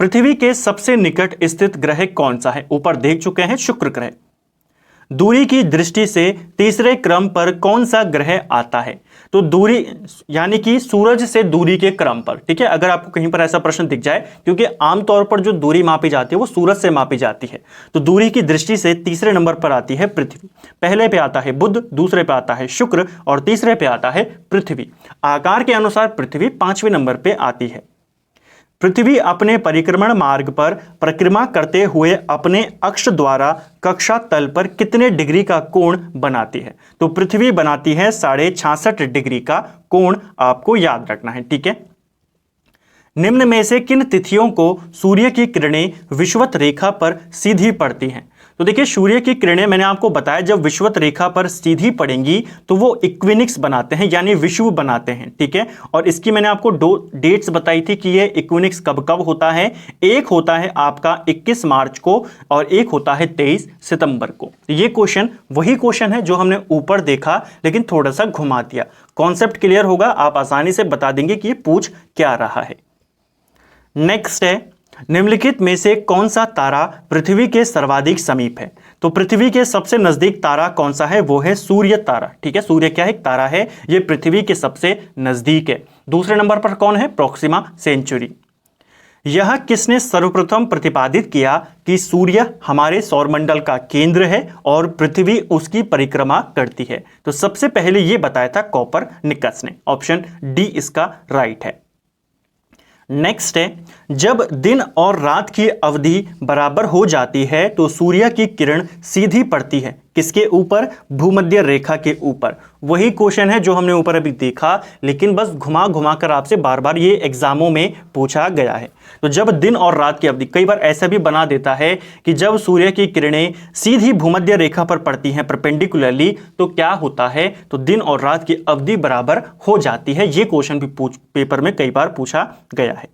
Speaker 1: पृथ्वी के सबसे निकट स्थित ग्रह कौन सा है? ऊपर देख चुके हैं, शुक्र ग्रह। दूरी की दृष्टि से तीसरे क्रम पर कौन सा ग्रह आता है? तो दूरी यानी कि सूरज से दूरी के क्रम पर। ठीक है, अगर आपको कहीं पर ऐसा प्रश्न दिख जाए, क्योंकि आमतौर पर जो दूरी मापी जाती है वो सूरज से मापी जाती है, तो दूरी की दृष्टि से तीसरे नंबर पर आती है पृथ्वी। पहले पे आता है बुध, दूसरे पे आता है शुक्र, और तीसरे पे आता है पृथ्वी। आकार के अनुसार पृथ्वी 5वें नंबर पे आती है। पृथ्वी अपने परिक्रमण मार्ग पर परिक्रमा करते हुए अपने अक्ष द्वारा कक्षा तल पर कितने डिग्री का कोण बनाती है? तो पृथ्वी बनाती है 66.5 डिग्री का कोण। आपको याद रखना है। ठीक है, निम्न में से किन तिथियों को सूर्य की किरणें विषुवत रेखा पर सीधी पड़ती हैं? तो देखिए, सूर्य की किरणें मैंने आपको बताया जब विषुवत रेखा पर सीधी पड़ेंगी तो वो इक्विनिक्स बनाते हैं, यानी विषुव बनाते हैं। ठीक है, और इसकी मैंने आपको 2 डेट्स बताई थी कि ये इक्विनिक्स कब कब होता है। एक होता है आपका 21 मार्च को, और एक होता है 23 सितंबर को। ये क्वेश्चन वही क्वेश्चन है जो हमने ऊपर देखा, लेकिन थोड़ा सा घुमा दिया। कॉन्सेप्ट क्लियर होगा, आप आसानी से बता देंगे कि ये पूछ क्या रहा है। नेक्स्ट है, निम्नलिखित में से कौन सा तारा पृथ्वी के सर्वाधिक समीप है? तो पृथ्वी के सबसे नजदीक तारा कौन सा है? वो है सूर्य तारा। ठीक है, सूर्य क्या है? एक तारा है, ये पृथ्वी के सबसे नजदीक है। दूसरे नंबर पर कौन है? Proxima Centauri. यह किसने सर्वप्रथम प्रतिपादित किया कि सूर्य हमारे सौरमंडल का केंद्र है और पृथ्वी उसकी परिक्रमा करती है? तो सबसे पहले यह बताया था कोपरनिकस ने। ऑप्शन डी इसका राइट है। नेक्स्ट है, जब दिन और रात की अवधि बराबर हो जाती है तो सूर्य की किरण सीधी पड़ती है किसके ऊपर? भूमध्य रेखा के ऊपर। वही क्वेश्चन है जो हमने ऊपर अभी देखा, लेकिन बस घुमा घुमा कर आपसे बार बार ये एग्जामों में पूछा गया है। तो जब दिन और रात की अवधि, कई बार ऐसा भी बना देता है कि जब सूर्य की किरणें सीधी भूमध्य रेखा पर पड़ती हैं परपेंडिकुलरली, तो क्या होता है? तो दिन और रात की अवधि बराबर हो जाती है। ये क्वेश्चन भी पेपर में कई बार पूछा गया है।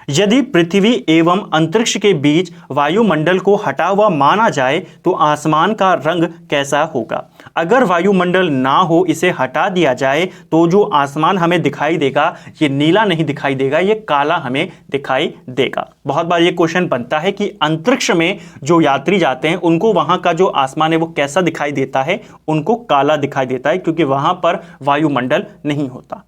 Speaker 1: यदि पृथ्वी एवं अंतरिक्ष के बीच वायुमंडल को हटा हुआ माना जाए तो आसमान का रंग कैसा होगा? अगर वायुमंडल ना हो, इसे हटा दिया जाए, तो जो आसमान हमें दिखाई देगा ये नीला नहीं दिखाई देगा, ये काला हमें दिखाई देगा। बहुत बार ये क्वेश्चन बनता है कि अंतरिक्ष में जो यात्री जाते हैं उनको वहां का जो आसमान है वो कैसा दिखाई देता है? उनको काला दिखाई देता है, क्योंकि वहां पर वायुमंडल नहीं होता।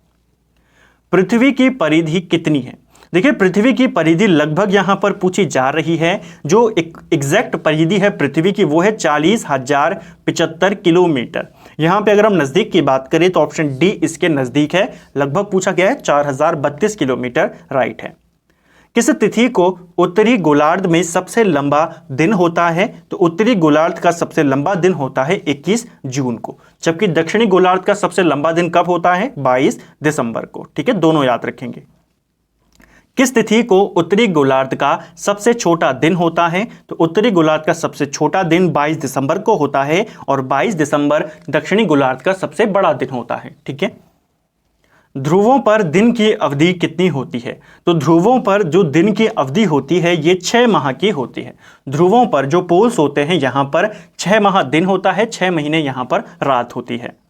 Speaker 1: पृथ्वी की परिधि कितनी है? देखिए, पृथ्वी की परिधि लगभग यहां पर पूछी जा रही है। जो एग्जैक्ट परिधि है पृथ्वी की वो है 40,075 किलोमीटर। यहां पे अगर हम नजदीक की बात करें तो ऑप्शन डी इसके नजदीक है। लगभग पूछा गया है 4032 किलोमीटर राइट है। किस तिथि को उत्तरी गोलार्ध में सबसे लंबा दिन होता है? तो उत्तरी गोलार्ध का सबसे लंबा दिन होता है 21 जून को, जबकि दक्षिणी गोलार्ध का सबसे लंबा दिन कब होता है? 22 दिसंबर को। ठीक है, दोनों याद रखेंगे। किस तिथि को उत्तरी गोलार्ध का सबसे छोटा दिन होता है? तो उत्तरी गोलार्ध का सबसे छोटा दिन 22 दिसंबर को होता है और 22 दिसंबर दक्षिणी गोलार्ध का सबसे बड़ा दिन होता है। ठीक है। ध्रुवों पर दिन की अवधि कितनी होती है? तो ध्रुवों पर जो दिन की अवधि होती है ये 6 माह की होती है। ध्रुवों पर जो पोल्स होते हैं यहां पर 6 माह दिन होता है, 6 महीने यहां पर रात होती है।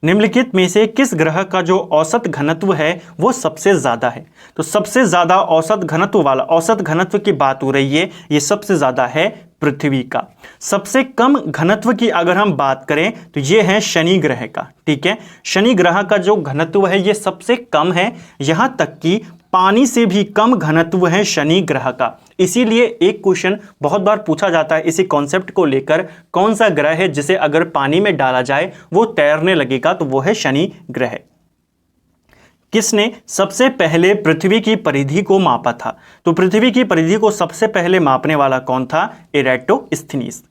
Speaker 1: निम्नलिखित में से किस ग्रह का जो औसत घनत्व है वो सबसे ज्यादा है? तो सबसे ज्यादा औसत घनत्व वाला, औसत घनत्व की बात हो रही है, ये सबसे ज्यादा है पृथ्वी का। सबसे कम घनत्व की अगर हम बात करें तो ये है शनि ग्रह का। ठीक है, शनि ग्रह का जो घनत्व है ये सबसे कम है, यहां तक कि पानी से भी कम घनत्व है शनि ग्रह का। इसीलिए एक क्वेश्चन बहुत बार पूछा जाता है इसी कॉन्सेप्ट को लेकर, कौन सा ग्रह है जिसे अगर पानी में डाला जाए वो तैरने लगेगा? तो वो है शनि ग्रह। किसने सबसे पहले पृथ्वी की परिधि को मापा था? तो पृथ्वी की परिधि को सबसे पहले मापने वाला कौन था? एराटोस्थेनीज।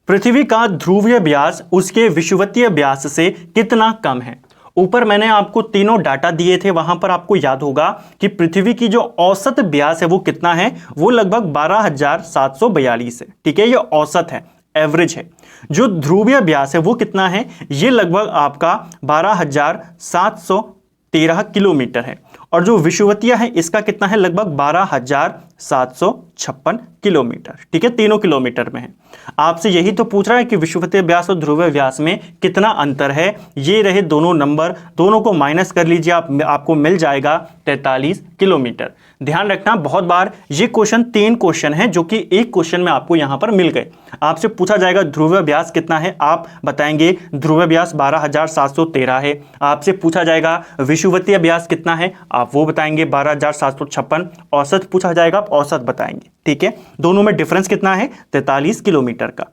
Speaker 1: पृथ्वी का ध्रुवीय व्यास उसके विषुवतीय व्यास से कितना कम है? ऊपर मैंने आपको तीनों डाटा दिए थे, वहां पर आपको याद होगा कि पृथ्वी की जो औसत व्यास है वो कितना है? वो लगभग 12,742 है। ठीक है, ये औसत है, एवरेज है। जो ध्रुवीय व्यास है वो कितना है? ये लगभग आपका 12,713 किलोमीटर है। और जो विषुवतीय है इसका कितना है? लगभग 12,756 किलोमीटर। ठीक है, तीनों किलोमीटर में है। आपसे यही तो पूछ रहा है कि विषुवतीय व्यास और ध्रुवीय व्यास में कितना अंतर है। ये रहे दोनों नंबर, दोनों को माइनस कर लीजिए, आपको मिल जाएगा 43 किलोमीटर। ध्यान रखना, बहुत बार ये क्वेश्चन 3 क्वेश्चन है जो कि एक क्वेश्चन में आपको यहां पर मिल गए। आपसे पूछा जाएगा ध्रुवीय व्यास कितना है, आप बताएंगे ध्रुवीय व्यास 12,713 है। आपसे पूछा जाएगा विषुवतीय व्यास कितना है, आप वो बताएंगे 12,756। औसत पूछा जाएगा, आप औसत बताएंगे। ठीक है, दोनों में डिफरेंस कितना है? 43 किलोमीटर का।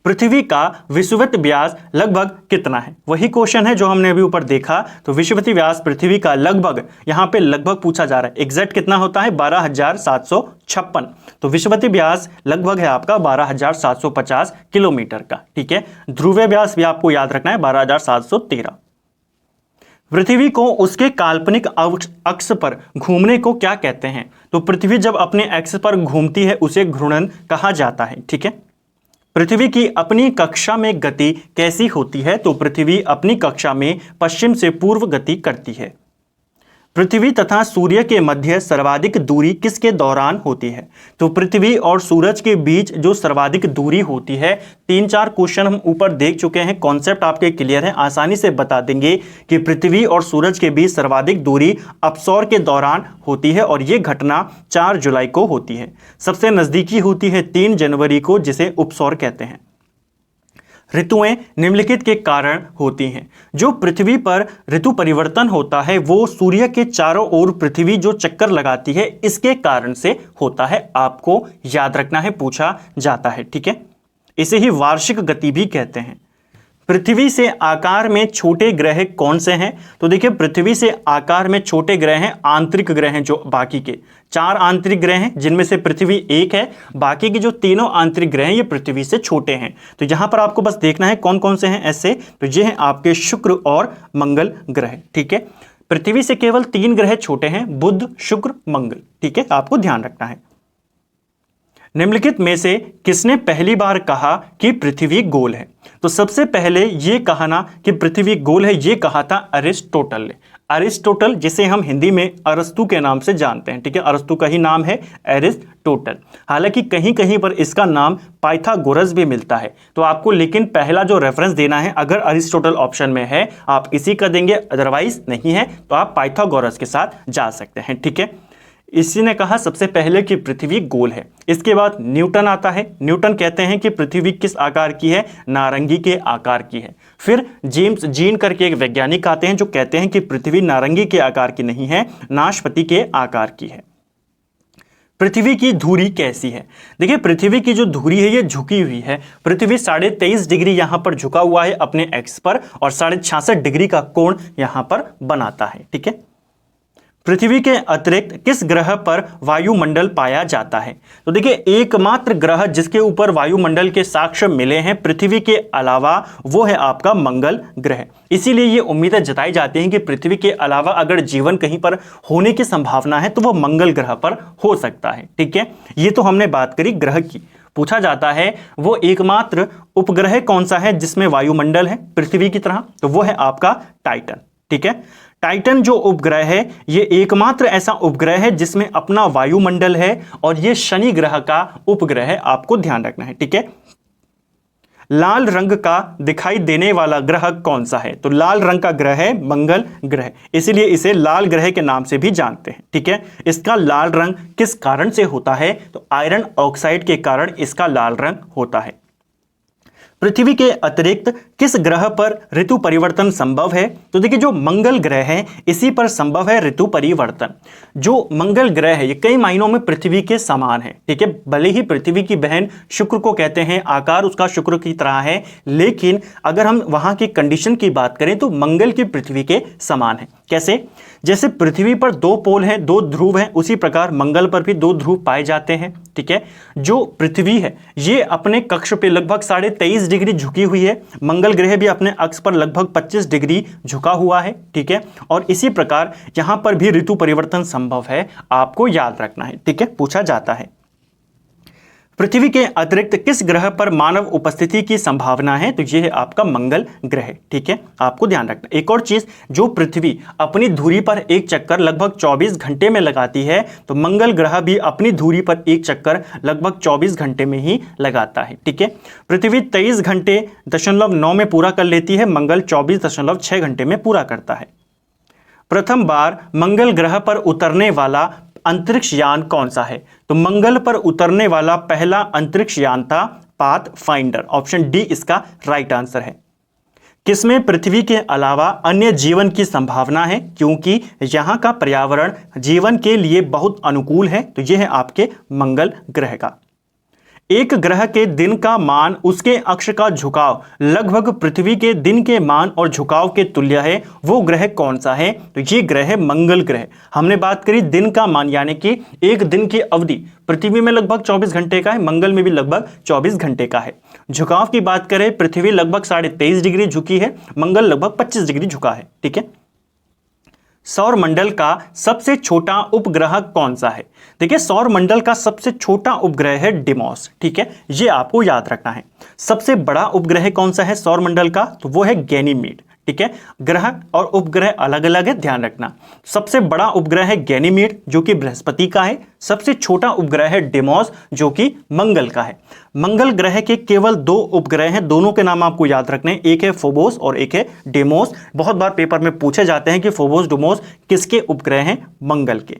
Speaker 1: पृथ्वी का विषुवत व्यास लगभग कितना है? वही क्वेश्चन है जो हमने अभी ऊपर देखा। तो विषुवत व्यास पृथ्वी का लगभग, यहां पे लगभग पूछा जा रहा है, एग्जैक्ट कितना होता है? 12,756। तो विषुवत व्यास लगभग है आपका 12,750 किलोमीटर का। ठीक है, ध्रुवीय व्यास भी आपको याद रखना है 12,713। पृथ्वी को उसके काल्पनिक अक्ष पर घूमने को क्या कहते हैं? तो पृथ्वी जब अपने अक्ष पर घूमती है उसे घूर्णन कहा जाता है। ठीक है, पृथ्वी की अपनी कक्षा में गति कैसी होती है? तो पृथ्वी अपनी कक्षा में पश्चिम से पूर्व गति करती है। पृथ्वी तथा सूर्य के मध्य सर्वाधिक दूरी किसके दौरान होती है? तो पृथ्वी और सूरज के बीच जो सर्वाधिक दूरी होती है, 3-4 क्वेश्चन हम ऊपर देख चुके हैं, कॉन्सेप्ट आपके क्लियर है, आसानी से बता देंगे कि पृथ्वी और सूरज के बीच सर्वाधिक दूरी अपसौर के दौरान होती है और यह घटना 4 जुलाई को होती है। सबसे नजदीकी होती है 3 जनवरी को, जिसे उपसौर कहते हैं। ऋतुएं निम्नलिखित के कारण होती हैं। जो पृथ्वी पर ऋतु परिवर्तन होता है वो सूर्य के चारों ओर पृथ्वी जो चक्कर लगाती है इसके कारण से होता है। आपको याद रखना है, पूछा जाता है। ठीक है, इसे ही वार्षिक गति भी कहते हैं। पृथ्वी से आकार में छोटे ग्रह कौन से हैं? तो देखिए, पृथ्वी से आकार में छोटे ग्रह हैं आंतरिक ग्रह हैं, जो बाकी के 4 आंतरिक ग्रह हैं जिनमें से पृथ्वी एक है, बाकी के जो तीनों आंतरिक ग्रह हैं ये पृथ्वी से छोटे हैं। तो यहां पर आपको बस देखना है कौन कौन से हैं ऐसे, तो ये हैं आपके शुक्र और मंगल ग्रह। ठीक है, पृथ्वी से केवल 3 ग्रह छोटे हैं, बुध, शुक्र, मंगल। ठीक है, आपको ध्यान रखना है। निम्नलिखित में से किसने पहली बार कहा कि पृथ्वी गोल है? तो सबसे पहले यह कहना कि पृथ्वी गोल है यह कहा था अरिस्टोटल ने। अरिस्टोटल, जिसे हम हिंदी में अरस्तु के नाम से जानते हैं। ठीक है, अरस्तु का ही नाम है अरिस्टोटल। हालांकि कहीं कहीं पर इसका नाम पाइथागोरस भी मिलता है। तो आपको लेकिन पहला जो रेफरेंस देना है, अगर अरिस्टोटल ऑप्शन में है आप इसी का देंगे, अदरवाइज नहीं है तो आप पाइथागोरस के साथ जा सकते हैं। ठीक है, इसी ने कहा सबसे पहले कि पृथ्वी गोल है। इसके बाद न्यूटन आता है। न्यूटन कहते हैं कि पृथ्वी किस आकार की है? नारंगी के आकार की है। फिर जेम्स जीन करके एक वैज्ञानिक आते हैं जो कहते हैं कि पृथ्वी नारंगी के आकार की नहीं है, नाशपाती के आकार की है। पृथ्वी की धुरी कैसी है? देखिए, पृथ्वी की जो धुरी है ये झुकी हुई है। पृथ्वी 23.5 डिग्री यहां पर झुका हुआ है अपने एक्स पर और 66.5 डिग्री का कोण यहां पर बनाता है। ठीक है, पृथ्वी के अतिरिक्त किस ग्रह पर वायुमंडल पाया जाता है? तो देखिए, एकमात्र ग्रह जिसके ऊपर वायुमंडल के साक्ष्य मिले हैं पृथ्वी के अलावा वो है आपका मंगल ग्रह। इसीलिए ये उम्मीदें जताई जाती हैं कि पृथ्वी के अलावा अगर जीवन कहीं पर होने की संभावना है तो वो मंगल ग्रह पर हो सकता है। ठीक है, ये तो हमने बात करी ग्रह की। पूछा जाता है वो एकमात्र उपग्रह कौन सा है जिसमें वायुमंडल है पृथ्वी की तरह? तो वो है आपका टाइटन। ठीक है, टाइटन जो उपग्रह है ये एकमात्र ऐसा उपग्रह है जिसमें अपना वायुमंडल है और ये शनि ग्रह का उपग्रह है, आपको ध्यान रखना है। ठीक है, लाल रंग का दिखाई देने वाला ग्रह कौन सा है? तो लाल रंग का ग्रह है मंगल ग्रह, इसीलिए इसे लाल ग्रह के नाम से भी जानते हैं। ठीक है, इसका लाल रंग किस कारण से होता है? तो आयरन ऑक्साइड के कारण इसका लाल रंग होता है। पृथ्वी के अतिरिक्त किस ग्रह पर ऋतु परिवर्तन संभव है? तो देखिए, जो मंगल ग्रह है इसी पर संभव है ऋतु परिवर्तन। जो मंगल ग्रह है ये कई मायनों में पृथ्वी के समान है। ठीक है, भले ही पृथ्वी की बहन शुक्र को कहते हैं, आकार उसका शुक्र की तरह है, लेकिन अगर हम वहां की कंडीशन की बात करें तो मंगल की पृथ्वी के समान है। कैसे? जैसे पृथ्वी पर 2 पोल हैं, 2 ध्रुव हैं, उसी प्रकार मंगल पर भी 2 ध्रुव पाए जाते हैं। ठीक है, जो पृथ्वी है ये अपने कक्ष पे लगभग 23.5 डिग्री झुकी हुई है, मंगल ग्रह भी अपने अक्ष पर लगभग 25 डिग्री झुका हुआ है। ठीक है, और इसी प्रकार यहां पर भी ऋतु परिवर्तन संभव है, आपको याद रखना है। ठीक है, पूछा जाता है पृथ्वी के अतिरिक्त किस ग्रह पर मानव उपस्थिति की संभावना है? तो यह है आपका मंगल ग्रह। ठीक है, आपको ध्यान रखना। एक और चीज, जो पृथ्वी अपनी धुरी पर एक चक्कर लगभग 24 घंटे में लगाती है तो मंगल ग्रह भी अपनी धुरी पर एक चक्कर लगभग 24 घंटे में ही लगाता है। ठीक है, पृथ्वी 23 घंटे 9 में पूरा कर लेती है, मंगल 24.6 घंटे में पूरा करता है। प्रथम बार मंगल ग्रह पर उतरने वाला अंतरिक्ष यान कौन सा है? तो मंगल पर उतरने वाला पहला अंतरिक्ष यान था पाथफाइंडर। ऑप्शन डी इसका राइट आंसर है। किसमें पृथ्वी के अलावा अन्य जीवन की संभावना है? क्योंकि यहां का पर्यावरण जीवन के लिए बहुत अनुकूल है, तो यह है आपके मंगल ग्रह का। एक ग्रह के दिन का मान उसके अक्ष का झुकाव लगभग पृथ्वी के दिन के मान और झुकाव के तुल्य है, वो ग्रह कौन सा है? तो ये ग्रह है मंगल ग्रह। हमने बात करी दिन का मान, यानी कि एक दिन की अवधि पृथ्वी में लगभग 24 घंटे का है, मंगल में भी लगभग 24 घंटे का है। झुकाव की बात करें, पृथ्वी लगभग 23.5 डिग्री झुकी है, मंगल लगभग 25 डिग्री झुका है। ठीक है, सौर मंडल का सबसे छोटा उपग्रह कौन सा है? देखिए, सौर मंडल का सबसे छोटा उपग्रह है डिमोस। ठीक है, ये आपको याद रखना है। सबसे बड़ा उपग्रह कौन सा है सौर मंडल का? तो वो है गैनीमीड। ठीक है, ग्रह और उपग्रह अलग अलग है, ध्यान रखना। सबसे बड़ा उपग्रह है गैनीमीड जो कि बृहस्पति का है, सबसे छोटा उपग्रह है डिमोस जो कि मंगल का है। मंगल ग्रह के केवल 2 उपग्रह हैं, दोनों के नाम आपको याद रखने हैं, एक है फोबोस और एक है डेमोस। बहुत बार पेपर में पूछे जाते हैं कि फोबोस डेमोस किसके उपग्रह हैं? मंगल के।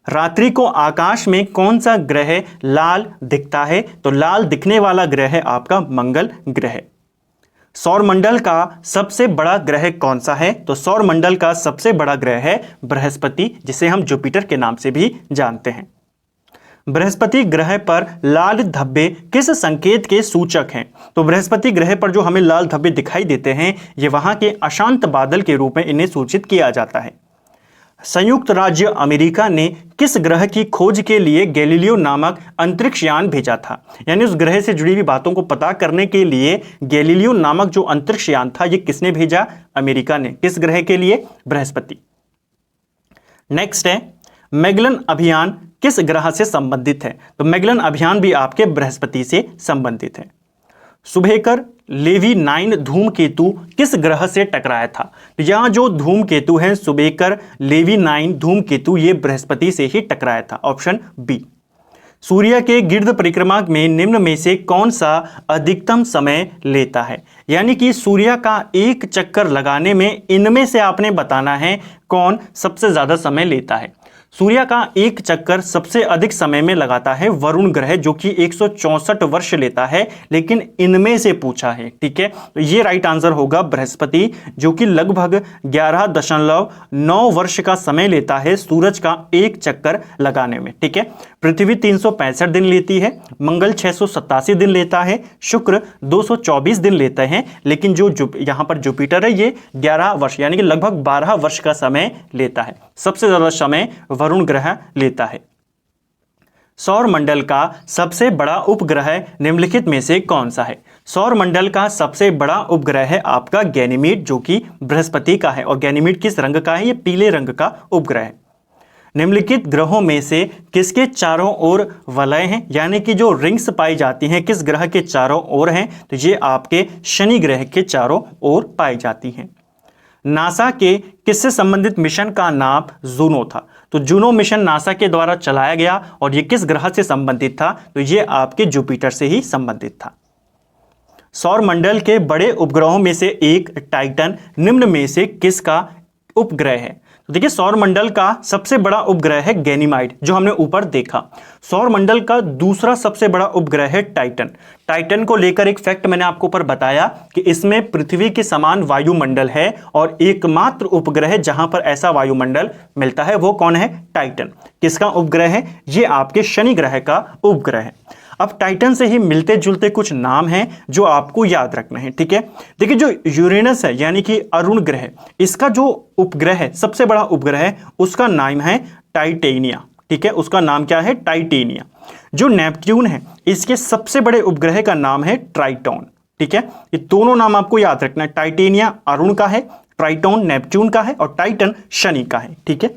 Speaker 1: रात्रि को आकाश में कौन सा ग्रह लाल दिखता है? तो लाल दिखने वाला ग्रह है आपका मंगल ग्रह। सौरमंडल का सबसे बड़ा ग्रह कौन सा है? तो सौरमंडल का सबसे बड़ा ग्रह है बृहस्पति, जिसे हम जुपिटर के नाम से भी जानते हैं। बृहस्पति ग्रह पर लाल धब्बे किस संकेत के सूचक हैं? तो बृहस्पति ग्रह पर जो हमें लाल धब्बे दिखाई देते हैं, ये वहां के अशांत बादल के रूप में इन्हें सूचित किया जाता है। संयुक्त राज्य अमेरिका ने किस ग्रह की खोज के लिए गैलीलियो नामक अंतरिक्ष यान भेजा था? यानी उस ग्रह से जुड़ी हुई बातों को पता करने के लिए गैलीलियो नामक जो अंतरिक्ष यान था, ये किसने भेजा? अमेरिका ने। किस ग्रह के लिए? बृहस्पति। नेक्स्ट है, मैगलन अभियान किस ग्रह से संबंधित है? तो मैगलन अभियान भी आपके बृहस्पति से संबंधित है। शुभेकर लेवी 9 धूमकेतु किस ग्रह से टकराया था? तो यहां जो धूमकेतु है शुभेकर लेवी 9 धूमकेतु, ये बृहस्पति से ही टकराया था। Option B. सूर्य के गिर्द परिक्रमा में निम्न में से कौन सा अधिकतम समय लेता है? यानी कि सूर्य का एक चक्कर लगाने में इनमें से आपने बताना है कौन सबसे ज्यादा समय लेता है। सूर्य का एक चक्कर सबसे अधिक समय में लगाता है वरुण ग्रह, जो कि 164 वर्ष लेता है, लेकिन इनमें से पूछा है। ठीक है, तो ये राइट आंसर होगा बृहस्पति, जो कि लगभग 11.9 वर्ष का समय लेता है सूरज का एक चक्कर लगाने में। ठीक है, पृथ्वी 365 दिन लेती है, मंगल 687 दिन लेता है, शुक्र 224 दिन लेते हैं, लेकिन जो यहां पर जुपिटर है ये 11 वर्ष यानी कि लगभग 12 वर्ष का समय लेता है। सबसे ज्यादा समय वरुण ग्रह लेता है। सौरमंडल का सबसे बड़ा उपग्रह निम्नलिखित में से कौन सा है? सौरमंडल का सबसे बड़ा उपग्रह है आपका गैनीमीड, जो कि बृहस्पति का है। और गैनीमीड किस रंग का है? ये पीले रंग का उपग्रह है। निम्नलिखित ग्रहों में से किसके चारों ओर वलय हैं, यानी कि जो रिंग्स पाई जाती हैं किस ग्रह के चारों ओर हैं? तो ये आपके शनि ग्रह के चारों ओर पाई जाती हैं। नासा के किससे संबंधित मिशन का नाम जूनो था? तो जूनो मिशन नासा के द्वारा चलाया गया और ये किस ग्रह से संबंधित था? तो ये आपके जुपिटर से ही संबंधित था। सौरमंडल के बड़े उपग्रहों में से एक टाइटन निम्न में से किसका उपग्रह है? तो देखिए, सौरमंडल का सबसे बड़ा उपग्रह है गैनीमाइड, जो हमने ऊपर देखा। सौरमंडल का दूसरा सबसे बड़ा उपग्रह है टाइटन। टाइटन को लेकर एक फैक्ट मैंने आपको ऊपर बताया कि इसमें पृथ्वी के समान वायुमंडल है और एकमात्र उपग्रह जहां पर ऐसा वायुमंडल मिलता है वो कौन है? टाइटन। किसका उपग्रह है? ये आपके शनि ग्रह का उपग्रह है। अब टाइटन से ही मिलते जुलते कुछ नाम हैं जो आपको याद रखना है। ठीक है, देखिए, जो यूरेनस है यानी कि अरुण ग्रह, इसका जो उपग्रह है, सबसे बड़ा उपग्रह है, उसका नाम है टाइटेनिया। ठीक है, उसका नाम क्या है? टाइटेनिया। जो नेपट्यून है, इसके सबसे बड़े उपग्रह का नाम है ट्राइटॉन। ठीक है, ये दोनों नाम आपको याद रखना है। टाइटेनिया अरुण का है, ट्राइटॉन नेपट्यून का है और टाइटन शनि का है। ठीक है,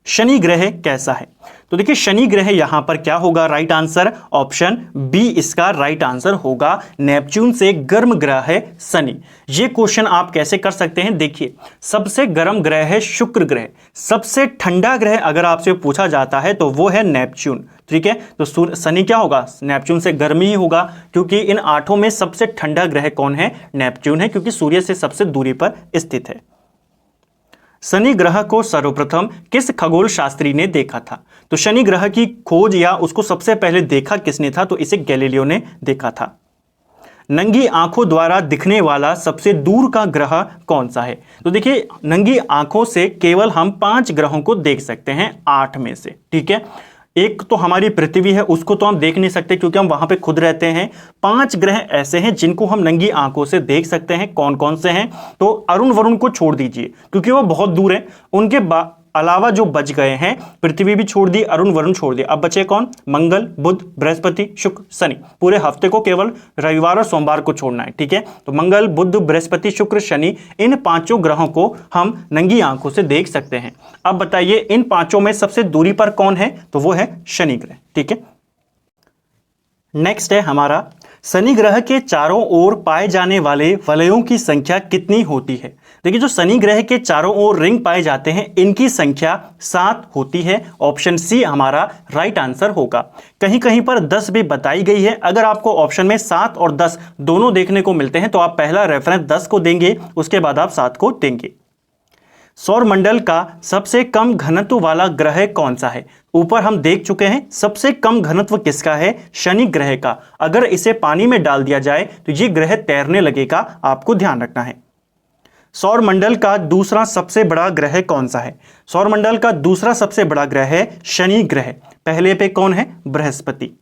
Speaker 1: शनि ग्रह कैसा है? तो देखिए, शनि ग्रह यहां पर क्या होगा? राइट आंसर ऑप्शन बी इसका राइट आंसर होगा। नेपच्यून से गर्म ग्रह है शनि। ये क्वेश्चन आप कैसे कर सकते हैं? देखिए, सबसे गर्म ग्रह है शुक्र ग्रह, सबसे ठंडा ग्रह अगर आपसे पूछा जाता है तो वो है नेपच्यून। ठीक है, तो शनि क्या होगा? नेपच्यून से गर्म ही होगा, क्योंकि इन 8 में सबसे ठंडा ग्रह कौन है? नेपच्यून है, क्योंकि सूर्य से सबसे दूरी पर स्थित है। शनि ग्रह को सर्वप्रथम किस खगोल शास्त्री ने देखा था? तो शनि ग्रह की खोज या उसको सबसे पहले देखा किसने था? तो इसे गैलीलियो ने देखा था। नंगी आंखों द्वारा दिखने वाला सबसे दूर का ग्रह कौन सा है? तो देखिए, नंगी आंखों से केवल हम 5 ग्रहों को देख सकते हैं 8 में से। ठीक है, एक तो हमारी पृथ्वी है, उसको तो हम देख नहीं सकते क्योंकि हम वहां पे खुद रहते हैं। 5 ग्रह ऐसे हैं जिनको हम नंगी आंखों से देख सकते हैं। कौन कौन से हैं? तो अरुण वरुण को छोड़ दीजिए क्योंकि वो बहुत दूर है। उनके अलावा जो बच गए हैं, पृथ्वी भी छोड़ दी, अरुण वरुण छोड़ दिए, अब बचे कौन? मंगल, बुध, बृहस्पति, शुक्र, शनि। पूरे हफ्ते को केवल रविवार और सोमवार को छोड़ना है। ठीक है, तो मंगल, बुध, बृहस्पति, शुक्र, शनि, इन 5 ग्रहों को हम नंगी आंखों से देख सकते हैं। अब बताइए, इन 5 में सबसे दूरी पर कौन है? तो वो है शनि ग्रह। ठीक है, नेक्स्ट है हमारा, शनि ग्रह के चारों ओर पाए जाने वाले वलयों की संख्या कितनी होती है? देखिए, जो शनि ग्रह के चारों ओर रिंग पाए जाते हैं, इनकी संख्या 7 होती है। ऑप्शन सी हमारा राइट आंसर होगा। कहीं कहीं पर 10 भी बताई गई है। अगर आपको ऑप्शन में 7 और 10 दोनों देखने को मिलते हैं तो आप पहला रेफरेंस 10 को देंगे, उसके बाद आप 7 को देंगे। सौरमंडल का सबसे कम घनत्व वाला ग्रह कौन सा है? ऊपर हम देख चुके हैं सबसे कम घनत्व किसका है, शनि ग्रह का। अगर इसे पानी में डाल दिया जाए तो ये ग्रह तैरने लगेगा, आपको ध्यान रखना है। सौरमंडल का दूसरा सबसे बड़ा ग्रह कौन सा है? सौरमंडल का दूसरा सबसे बड़ा ग्रह है शनि ग्रह। पहले पे कौन है? बृहस्पति।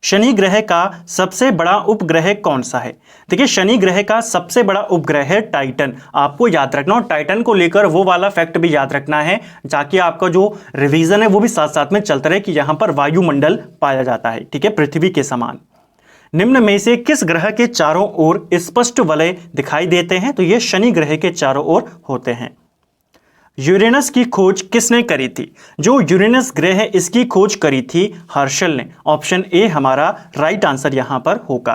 Speaker 1: शनि ग्रह का सबसे बड़ा उपग्रह कौन सा है? देखिए शनि ग्रह का सबसे बड़ा उपग्रह है टाइटन। आपको याद रखना, और टाइटन को लेकर वो वाला फैक्ट भी याद रखना है ताकि आपका जो रिवीजन है वो भी साथ साथ में चलता रहे कि यहां पर वायुमंडल पाया जाता है, ठीक है, पृथ्वी के समान। निम्न में से किस ग्रह के चारों ओर स्पष्ट वलय दिखाई देते हैं? तो ये शनि ग्रह के चारों ओर होते हैं। यूरेनस की खोज किसने करी थी? जो यूरेनस ग्रह है इसकी खोज करी थी हर्शल ने। ऑप्शन ए हमारा राइट आंसर यहां पर होगा।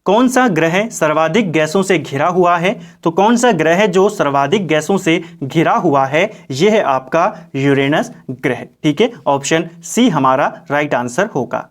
Speaker 1: कौन सा ग्रह सर्वाधिक गैसों से घिरा हुआ है? तो कौन सा ग्रह जो सर्वाधिक गैसों से घिरा हुआ है, यह है आपका यूरेनस ग्रह, ठीक है। ऑप्शन सी हमारा राइट आंसर होगा।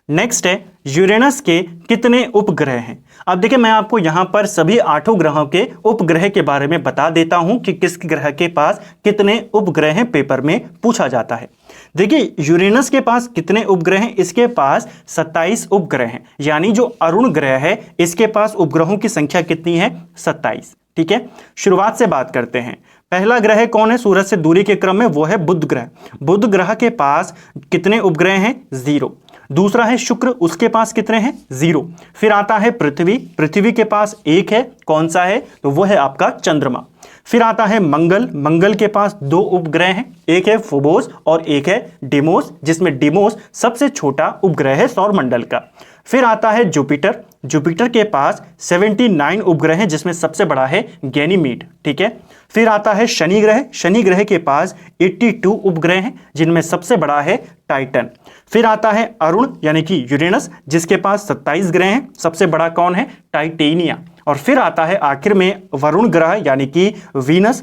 Speaker 1: नेक्स्ट है यूरेनस के कितने उपग्रह हैं? अब देखिए मैं आपको यहां पर सभी 8 ग्रहों के उपग्रह के बारे में बता देता हूं कि किस ग्रह के पास कितने उपग्रह हैं, पेपर में पूछा जाता है। देखिए यूरेनस के पास कितने उपग्रह हैं? इसके पास 27 उपग्रह हैं, यानी जो अरुण ग्रह है इसके पास उपग्रहों की संख्या कितनी है? 27, ठीक है। शुरुआत से बात करते हैं। पहला ग्रह कौन है सूरज से दूरी के क्रम में? वो है बुध ग्रह। बुध ग्रह के पास कितने उपग्रह हैं? 0। दूसरा है शुक्र, उसके पास कितने हैं? 0। फिर आता है पृथ्वी, पृथ्वी के पास 1 है। कौन सा है? तो वो है आपका चंद्रमा। फिर आता है मंगल, मंगल के पास 2 उपग्रह हैं, एक है फोबोस और एक है डिमोस, जिसमें डिमोस सबसे छोटा उपग्रह है सौरमंडल का। फिर आता है जुपिटर, जुपिटर के पास 79 उपग्रह हैं, जिसमें सबसे बड़ा है गैनीमीड, ठीक है। फिर आता है शनि ग्रह, शनि ग्रह के पास 82 उपग्रह हैं, जिनमें सबसे बड़ा है टाइटन। फिर आता है अरुण यानी कि यूरेनस, जिसके पास 27 ग्रह हैं, सबसे बड़ा कौन है? टाइटेनिया। और फिर आता है आखिर में वरुण ग्रह यानी कि वीनस,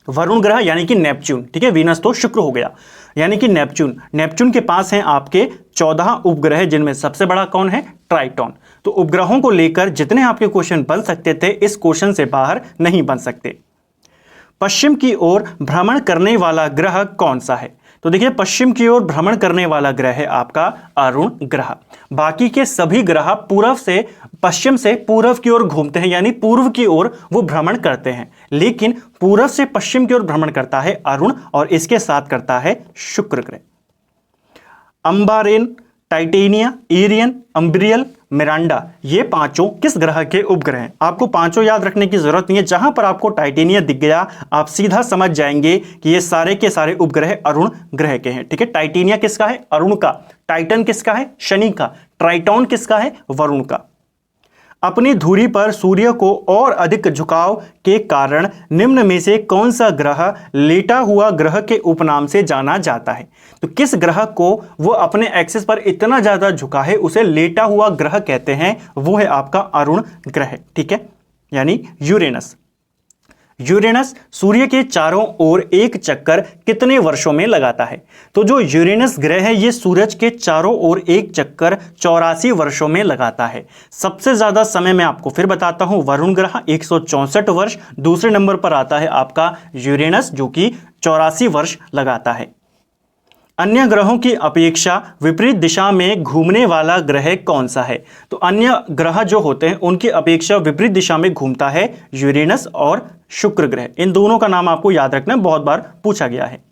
Speaker 1: वरुण ग्रह यानी कि नेपच्यून, ठीक है। वीनस तो शुक्र हो गया, यानी कि नेपच्यून। नेपच्यून के पास हैं आपके 14 उपग्रह, जिनमें सबसे बड़ा कौन है? ट्राइटॉन। तो उपग्रहों को लेकर जितने आपके क्वेश्चन बन सकते थे, इस क्वेश्चन से बाहर नहीं बन सकते। पश्चिम की ओर भ्रमण करने वाला ग्रह कौन सा है? तो देखिए पश्चिम की ओर भ्रमण करने वाला ग्रह है आपका अरुण ग्रह। बाकी के सभी ग्रह पूर्व से पश्चिम से पूर्व की ओर घूमते हैं, यानी पूर्व की ओर वो भ्रमण करते हैं, लेकिन पूर्व से पश्चिम की ओर भ्रमण करता है अरुण, और इसके साथ करता है शुक्र ग्रह। अंबारेन, टाइटेनिया, इरियन, अम्ब्रियल, मिरांडा, ये पांचों किस ग्रह के उपग्रह हैं? आपको पांचों याद रखने की जरूरत नहीं है। जहां पर आपको टाइटेनिया दिख गया, आप सीधा समझ जाएंगे कि ये सारे के सारे उपग्रह अरुण ग्रह के हैं, ठीक है। टाइटेनिया किसका है? अरुण का। टाइटन किसका है? शनि का। ट्राइटॉन किसका है? वरुण का। अपनी धुरी पर सूर्य को और अधिक झुकाव के कारण निम्न में से कौन सा ग्रह लेटा हुआ ग्रह के उपनाम से जाना जाता है? तो किस ग्रह को वो अपने एक्सिस पर इतना ज्यादा झुका है उसे लेटा हुआ ग्रह कहते हैं? वो है आपका अरुण ग्रह, ठीक है, यानी यूरेनस। यूरेनस सूर्य के चारों ओर एक चक्कर कितने वर्षों में लगाता है? तो जो यूरेनस ग्रह है ये सूरज के चारों ओर एक चक्कर 84 वर्षों में लगाता है। सबसे ज्यादा समय मैं आपको फिर बताता हूं, वरुण ग्रह 164 वर्ष, दूसरे नंबर पर आता है आपका यूरेनस जो कि 84 वर्ष लगाता है। अन्य ग्रहों की अपेक्षा विपरीत दिशा में घूमने वाला ग्रह कौन सा है? तो अन्य ग्रह जो होते हैं उनकी अपेक्षा विपरीत दिशा में घूमता है यूरेनस और शुक्र ग्रह। इन दोनों का नाम आपको याद रखना, बहुत बार पूछा गया है।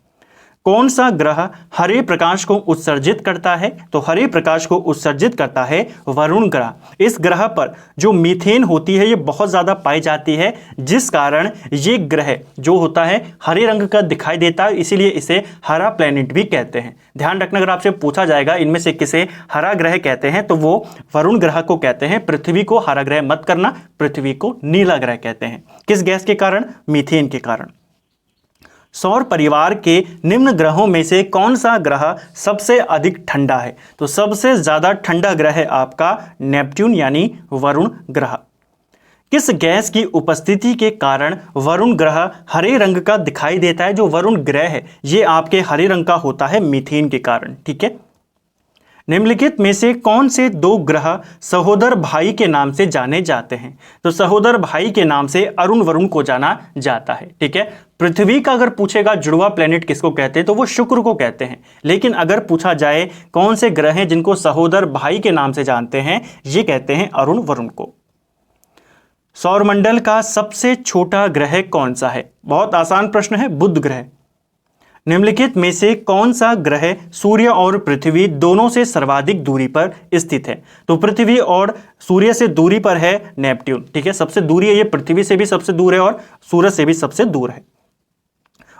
Speaker 1: कौन सा ग्रह हरे प्रकाश को उत्सर्जित करता है? तो हरे प्रकाश को उत्सर्जित करता है वरुण ग्रह। इस ग्रह पर जो मीथेन होती है ये बहुत ज़्यादा पाई जाती है, जिस कारण ये ग्रह जो होता है हरे रंग का दिखाई देता है, इसीलिए इसे हरा प्लैनेट भी कहते हैं। ध्यान रखना, अगर आपसे पूछा जाएगा इनमें से किसे हरा ग्रह कहते हैं तो वो वरुण ग्रह को कहते हैं। पृथ्वी को हरा ग्रह मत करना, पृथ्वी को नीला ग्रह कहते हैं। किस गैस के कारण? मीथेन के कारण। सौर परिवार के निम्न ग्रहों में से कौन सा ग्रह सबसे अधिक ठंडा है? तो सबसे ज्यादा ठंडा ग्रह है आपका नेपच्यून यानी वरुण ग्रह। किस गैस की उपस्थिति के कारण वरुण ग्रह हरे रंग का दिखाई देता है? जो वरुण ग्रह है ये आपके हरे रंग का होता है मीथेन के कारण, ठीक है। निम्नलिखित में से कौन से दो ग्रह सहोदर भाई के नाम से जाने जाते हैं? तो सहोदर भाई के नाम से अरुण वरुण को जाना जाता है। ठीक है, पृथ्वी का अगर पूछेगा जुड़वा प्लेनेट किसको कहते हैं तो वो शुक्र को कहते हैं। लेकिन अगर पूछा जाए कौन से ग्रह हैं जिनको सहोदर भाई के नाम से जानते हैं, ये कहते हैं अरुण वरुण को। सौरमंडल का सबसे छोटा ग्रह कौन सा है? बहुत आसान प्रश्न है, बुध ग्रह। निम्नलिखित में से कौन सा ग्रह सूर्य और पृथ्वी दोनों से सर्वाधिक दूरी पर स्थित है? तो पृथ्वी और सूर्य से दूरी पर है नेपट्यून। ठीक है, सबसे दूरी है ये, पृथ्वी से भी सबसे दूर है और सूरज से भी सबसे दूर है।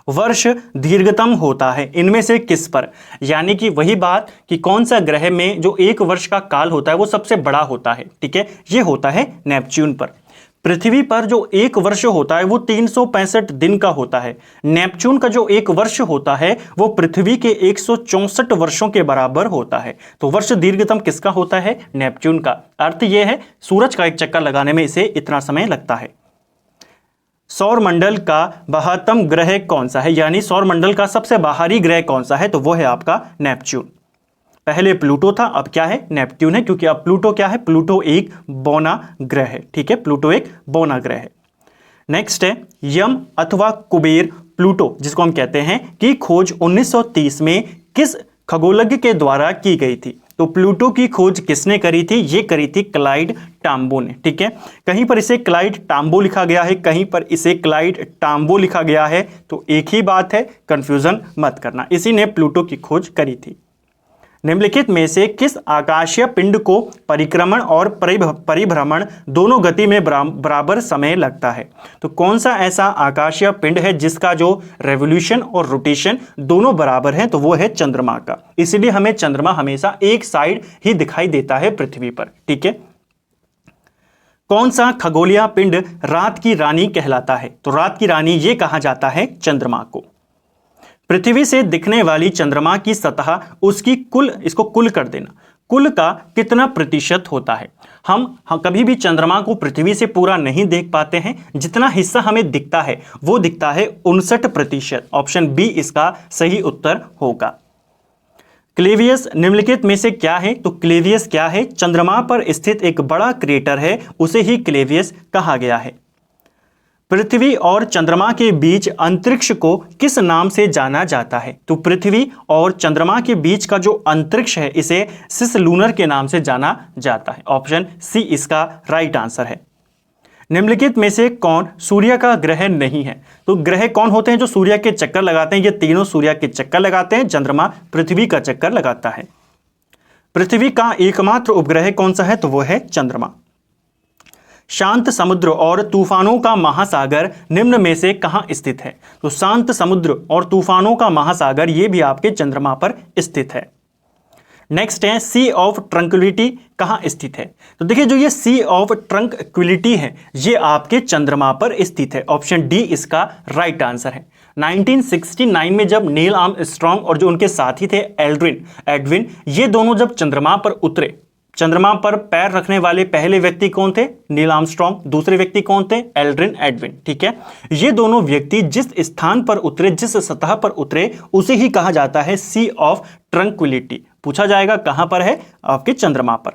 Speaker 1: वर्ष दीर्घतम होता है इनमें से किस पर? यानी कि वही बात कि कौन सा ग्रह में जो एक वर्ष का काल होता है वो सबसे बड़ा होता है। ठीक है, ये होता है नेपच्यून पर। पृथ्वी पर जो एक वर्ष होता है वो 365 दिन का होता है। नेपच्यून का जो एक वर्ष होता है वो पृथ्वी के 164 वर्षों के बराबर होता है। तो वर्ष दीर्घतम किसका होता है? नेपच्यून का। अर्थ यह है सूरज का एक चक्कर लगाने में इसे इतना समय लगता है। सौरमंडल का बाहरतम ग्रह कौन सा है? यानी सौरमंडल का सबसे बाहरी ग्रह कौन सा है? तो वो है आपका नेपच्यून। पहले प्लूटो था, अब क्या है? नेपट्यून है, क्योंकि अब प्लूटो क्या है? प्लूटो एक बौना ग्रह है। ठीक है, प्लूटो एक बौना ग्रह है। नेक्स्ट है यम अथवा कुबेर प्लूटो, जिसको हम कहते हैं, की खोज 1930 में किस खगोलज्ञ के द्वारा की गई थी? तो प्लूटो की खोज किसने करी थी? ये करी थी क्लाइड टाम्बो ने। ठीक है, कहीं पर इसे क्लाइड टाम्बो लिखा गया है, कहीं पर इसे क्लाइड टाम्बो लिखा गया है, तो एक ही बात है, कंफ्यूजन मत करना। इसी ने प्लूटो की खोज करी थी। निम्नलिखित में से किस आकाशीय पिंड को परिक्रमण और परिभ्रमण दोनों गति में बराबर समय लगता है? तो कौन सा ऐसा आकाशीय पिंड है जिसका जो रेवोल्यूशन और रोटेशन दोनों बराबर हैं? तो वो है चंद्रमा का। इसलिए हमें चंद्रमा हमेशा एक साइड ही दिखाई देता है पृथ्वी पर। ठीक है, कौन सा खगोलीय पिंड रात की रानी कहलाता है? तो रात की रानी ये कहा जाता है चंद्रमा को। पृथ्वी से दिखने वाली चंद्रमा की सतह उसकी कुल, इसको कुल कर देना, कुल का कितना प्रतिशत होता है? हम कभी भी चंद्रमा को पृथ्वी से पूरा नहीं देख पाते हैं। जितना हिस्सा हमें दिखता है वो दिखता है 59%। ऑप्शन बी इसका सही उत्तर होगा। क्लेवियस निम्नलिखित में से क्या है? तो क्लेवियस क्या है? चंद्रमा पर स्थित एक बड़ा क्रेटर है, उसे ही क्लेवियस कहा गया है। पृथ्वी और चंद्रमा के बीच अंतरिक्ष को किस नाम से जाना जाता है? तो पृथ्वी और चंद्रमा के बीच का जो अंतरिक्ष है इसे सिसलूनर के नाम से जाना जाता है। ऑप्शन सी इसका राइट आंसर है। निम्नलिखित में से कौन सूर्य का ग्रह नहीं है? तो ग्रह कौन होते हैं जो सूर्य के चक्कर लगाते हैं? ये तीनों सूर्य के चक्कर लगाते हैं। चंद्रमा पृथ्वी का चक्कर लगाता है। पृथ्वी का एकमात्र उपग्रह कौन सा है? तो वो है चंद्रमा। शांत समुद्र और तूफानों का महासागर निम्न में से कहां स्थित है? तो शांत समुद्र और तूफानों का महासागर ये भी आपके चंद्रमा पर स्थित है। नेक्स्ट है सी ऑफ ट्रंक्विलिटी कहां स्थित है? तो देखिए जो ये सी ऑफ ट्रंक्विलिटी है ये आपके चंद्रमा पर स्थित है। ऑप्शन डी इसका राइट आंसर है। 1969 में जब नील आर्मस्ट्रांग और जो उनके साथी थे एडविन, ये दोनों जब चंद्रमा पर उतरे, चंद्रमा पर पैर रखने वाले पहले व्यक्ति कौन थे? Neil Armstrong. दूसरे व्यक्ति कौन थे? एडविन। ठीक है, ये दोनों व्यक्ति जिस स्थान पर उतरे, जिस सतह पर उतरे, उसे ही कहा जाता है सी ऑफ ट्रंक्विलिटी। पूछा जाएगा कहां पर है? आपके चंद्रमा पर।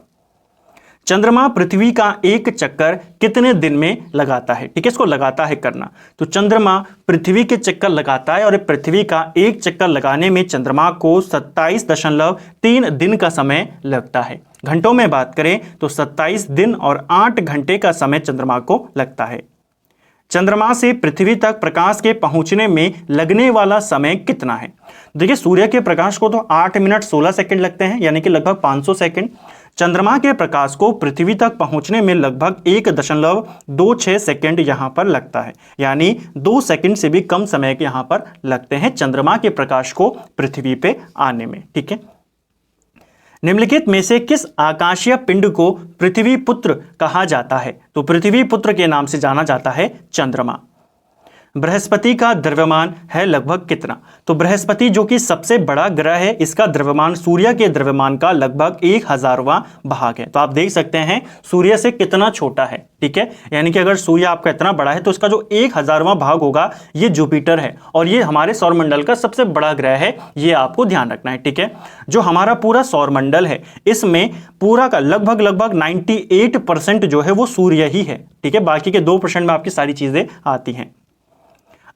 Speaker 1: चंद्रमा पृथ्वी का एक चक्कर कितने दिन में लगाता है? ठीक है, इसको लगाता है करना। तो चंद्रमा पृथ्वी के चक्कर लगाता है और पृथ्वी का एक चक्कर लगाने में चंद्रमा को 27.3 दिन का समय लगता है। घंटों में बात करें तो 27 दिन और 8 घंटे का समय चंद्रमा को लगता है। चंद्रमा से पृथ्वी तक प्रकाश के पहुंचने में लगने वाला समय कितना है? देखिए सूर्य के प्रकाश को तो 8 मिनट 16 सेकंड लगते हैं, यानी कि लगभग 500 सेकंड। चंद्रमा के प्रकाश को पृथ्वी तक पहुंचने में लगभग 1.26 सेकंड यहां पर लगता है, यानी 2 सेकंड से भी कम समय के यहां पर लगते हैं चंद्रमा के प्रकाश को पृथ्वी पे आने में। ठीक है, निम्नलिखित में से किस आकाशीय पिंड को पृथ्वी पुत्र कहा जाता है? तो पृथ्वी पुत्र के नाम से जाना जाता है चंद्रमा। बृहस्पति का द्रव्यमान है लगभग कितना? तो बृहस्पति जो कि सबसे बड़ा ग्रह है, इसका द्रव्यमान सूर्य के द्रव्यमान का लगभग 1000वां भाग है। तो आप देख सकते हैं सूर्य से कितना छोटा है, ठीक है। यानी कि अगर सूर्य आपका इतना बड़ा है तो इसका जो 1000वां भाग होगा ये जुपिटर है, और ये हमारे सौरमंडल का सबसे बड़ा ग्रह है, ये आपको ध्यान रखना है, ठीक है। जो हमारा पूरा सौरमंडल है इसमें पूरा का लगभग 98% जो है वो सूर्य ही है, ठीक है। बाकी के 2% में आपकी सारी चीजें आती हैं।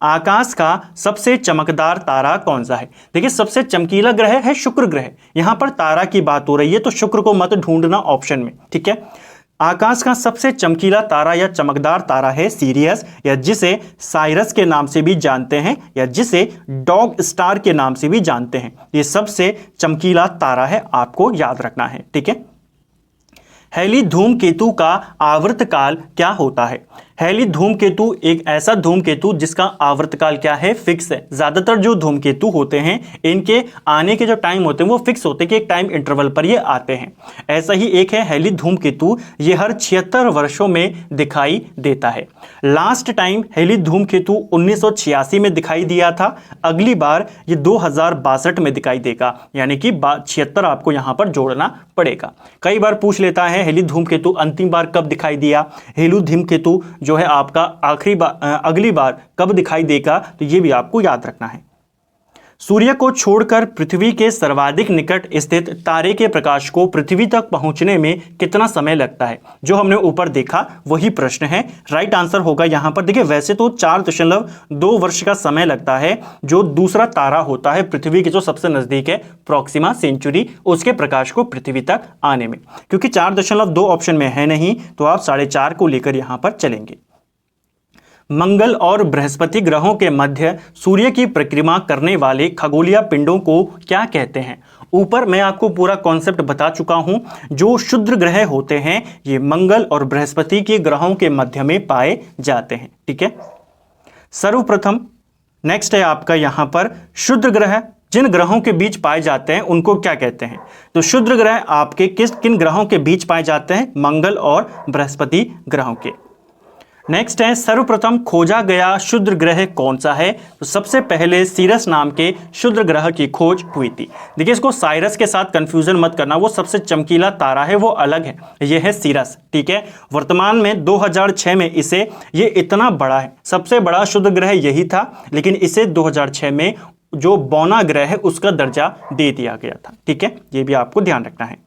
Speaker 1: आकाश का सबसे चमकदार तारा कौन सा है? देखिए सबसे चमकीला ग्रह है शुक्र ग्रह। यहां पर तारा की बात हो रही है तो शुक्र को मत ढूंढना ऑप्शन में, ठीक है। आकाश का सबसे चमकीला तारा या चमकदार तारा है सीरियस, या जिसे साइरस के नाम से भी जानते हैं, या जिसे डॉग स्टार के नाम से भी जानते हैं। ये सबसे चमकीला तारा है, आपको याद रखना है, ठीक है। हैली धूमकेतु का आवर्तकाल क्या होता है? हैली धूमकेतु एक ऐसा धूमकेतु जिसका आवर्तकाल क्या है? फिक्स है। ज्यादातर जो धूमकेतु होते हैं इनके आने के जो टाइम होते हैं वो फिक्स होते हैं कि एक टाइम इंटरवल पर ये आते हैं। ऐसा ही एक है हैली धूमकेतु, ये हर 76 वर्षों में दिखाई देता है। लास्ट टाइम हैली धूमकेतु 1986 में दिखाई दिया था, अगली बार ये 2062 में दिखाई देगा, यानी कि 76 आपको यहां पर जोड़ना पड़ेगा। कई बार पूछ लेता है हैली धूमकेतु अंतिम बार कब दिखाई दिया, हैली धूमकेतु जो है आपका अगली बार कब दिखाई देगा, तो ये भी आपको याद रखना है। सूर्य को छोड़कर पृथ्वी के सर्वाधिक निकट स्थित तारे के प्रकाश को पृथ्वी तक पहुंचने में कितना समय लगता है? जो हमने ऊपर देखा वही प्रश्न है। राइट आंसर होगा यहां पर, देखिए वैसे तो 4.2 वर्ष का समय लगता है जो दूसरा तारा होता है पृथ्वी के जो सबसे नजदीक है प्रॉक्सिमा सेंचुरी, उसके प्रकाश को पृथ्वी तक आने में। क्योंकि 4.2 ऑप्शन में है नहीं तो आप 4.5 को लेकर यहां पर चलेंगे। मंगल और बृहस्पति ग्रहों के मध्य सूर्य की परिक्रमा करने वाले खगोलीय पिंडों को क्या कहते हैं? ऊपर मैं आपको पूरा कॉन्सेप्ट बता चुका हूं। जो क्षुद्र ग्रह होते हैं ये मंगल और बृहस्पति के ग्रहों के मध्य में पाए जाते हैं, ठीक है। सर्वप्रथम नेक्स्ट है आपका यहां पर क्षुद्र ग्रह जिन ग्रहों के बीच पाए जाते हैं उनको क्या कहते हैं? तो क्षुद्र ग्रह आपके किन ग्रहों के बीच पाए जाते हैं? मंगल और बृहस्पति ग्रहों के। नेक्स्ट है सर्वप्रथम खोजा गया क्षुद्र ग्रह कौन सा है? तो सबसे पहले सीरस नाम के क्षुद्र ग्रह की खोज हुई थी। देखिए इसको साइरस के साथ कंफ्यूजन मत करना, वो सबसे चमकीला तारा है, वो अलग है, ये है सीरस, ठीक है। वर्तमान में 2006 में इसे ये इतना बड़ा है, सबसे बड़ा क्षुद्र ग्रह यही था, लेकिन इसे 2006 में जो बौना ग्रह है उसका दर्जा दे दिया गया था, ठीक है। ये भी आपको ध्यान रखना है।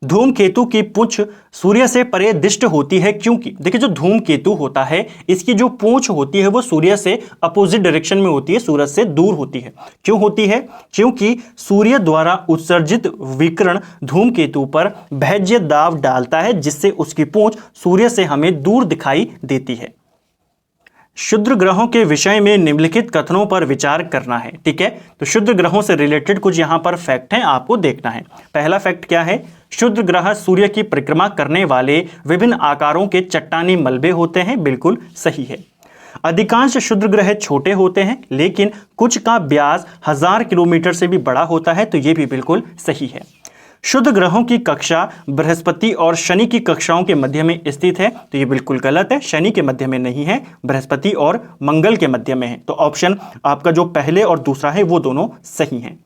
Speaker 1: धूमकेतु की पूंछ सूर्य से परे दृष्ट होती है क्योंकि देखिए जो धूमकेतु होता है इसकी जो पूंछ होती है वो सूर्य से अपोजिट डायरेक्शन में होती है, सूरज से दूर होती है। क्यों होती है? क्योंकि सूर्य द्वारा उत्सर्जित विकिरण धूमकेतु पर भैज्य दाब डालता है जिससे उसकी पूंछ सूर्य से हमें दूर दिखाई देती है। क्षुद्र ग्रहों के विषय में निम्नलिखित कथनों पर विचार करना है, ठीक है। तो क्षुद्र ग्रहों से रिलेटेड कुछ यहां पर फैक्ट हैं, आपको देखना है। पहला फैक्ट क्या है? क्षुद्र ग्रह सूर्य की परिक्रमा करने वाले विभिन्न आकारों के चट्टानी मलबे होते हैं, बिल्कुल सही है। अधिकांश क्षुद्र ग्रह छोटे होते हैं लेकिन कुछ का व्यास 1000 किलोमीटर से भी बड़ा होता है, तो यह भी बिल्कुल सही है। क्षुद्र ग्रहों की कक्षा बृहस्पति और शनि की कक्षाओं के मध्य में स्थित है, तो ये बिल्कुल गलत है। शनि के मध्य में नहीं है, बृहस्पति और मंगल के मध्य में है। तो ऑप्शन आपका जो पहले और दूसरा है वो दोनों सही हैं।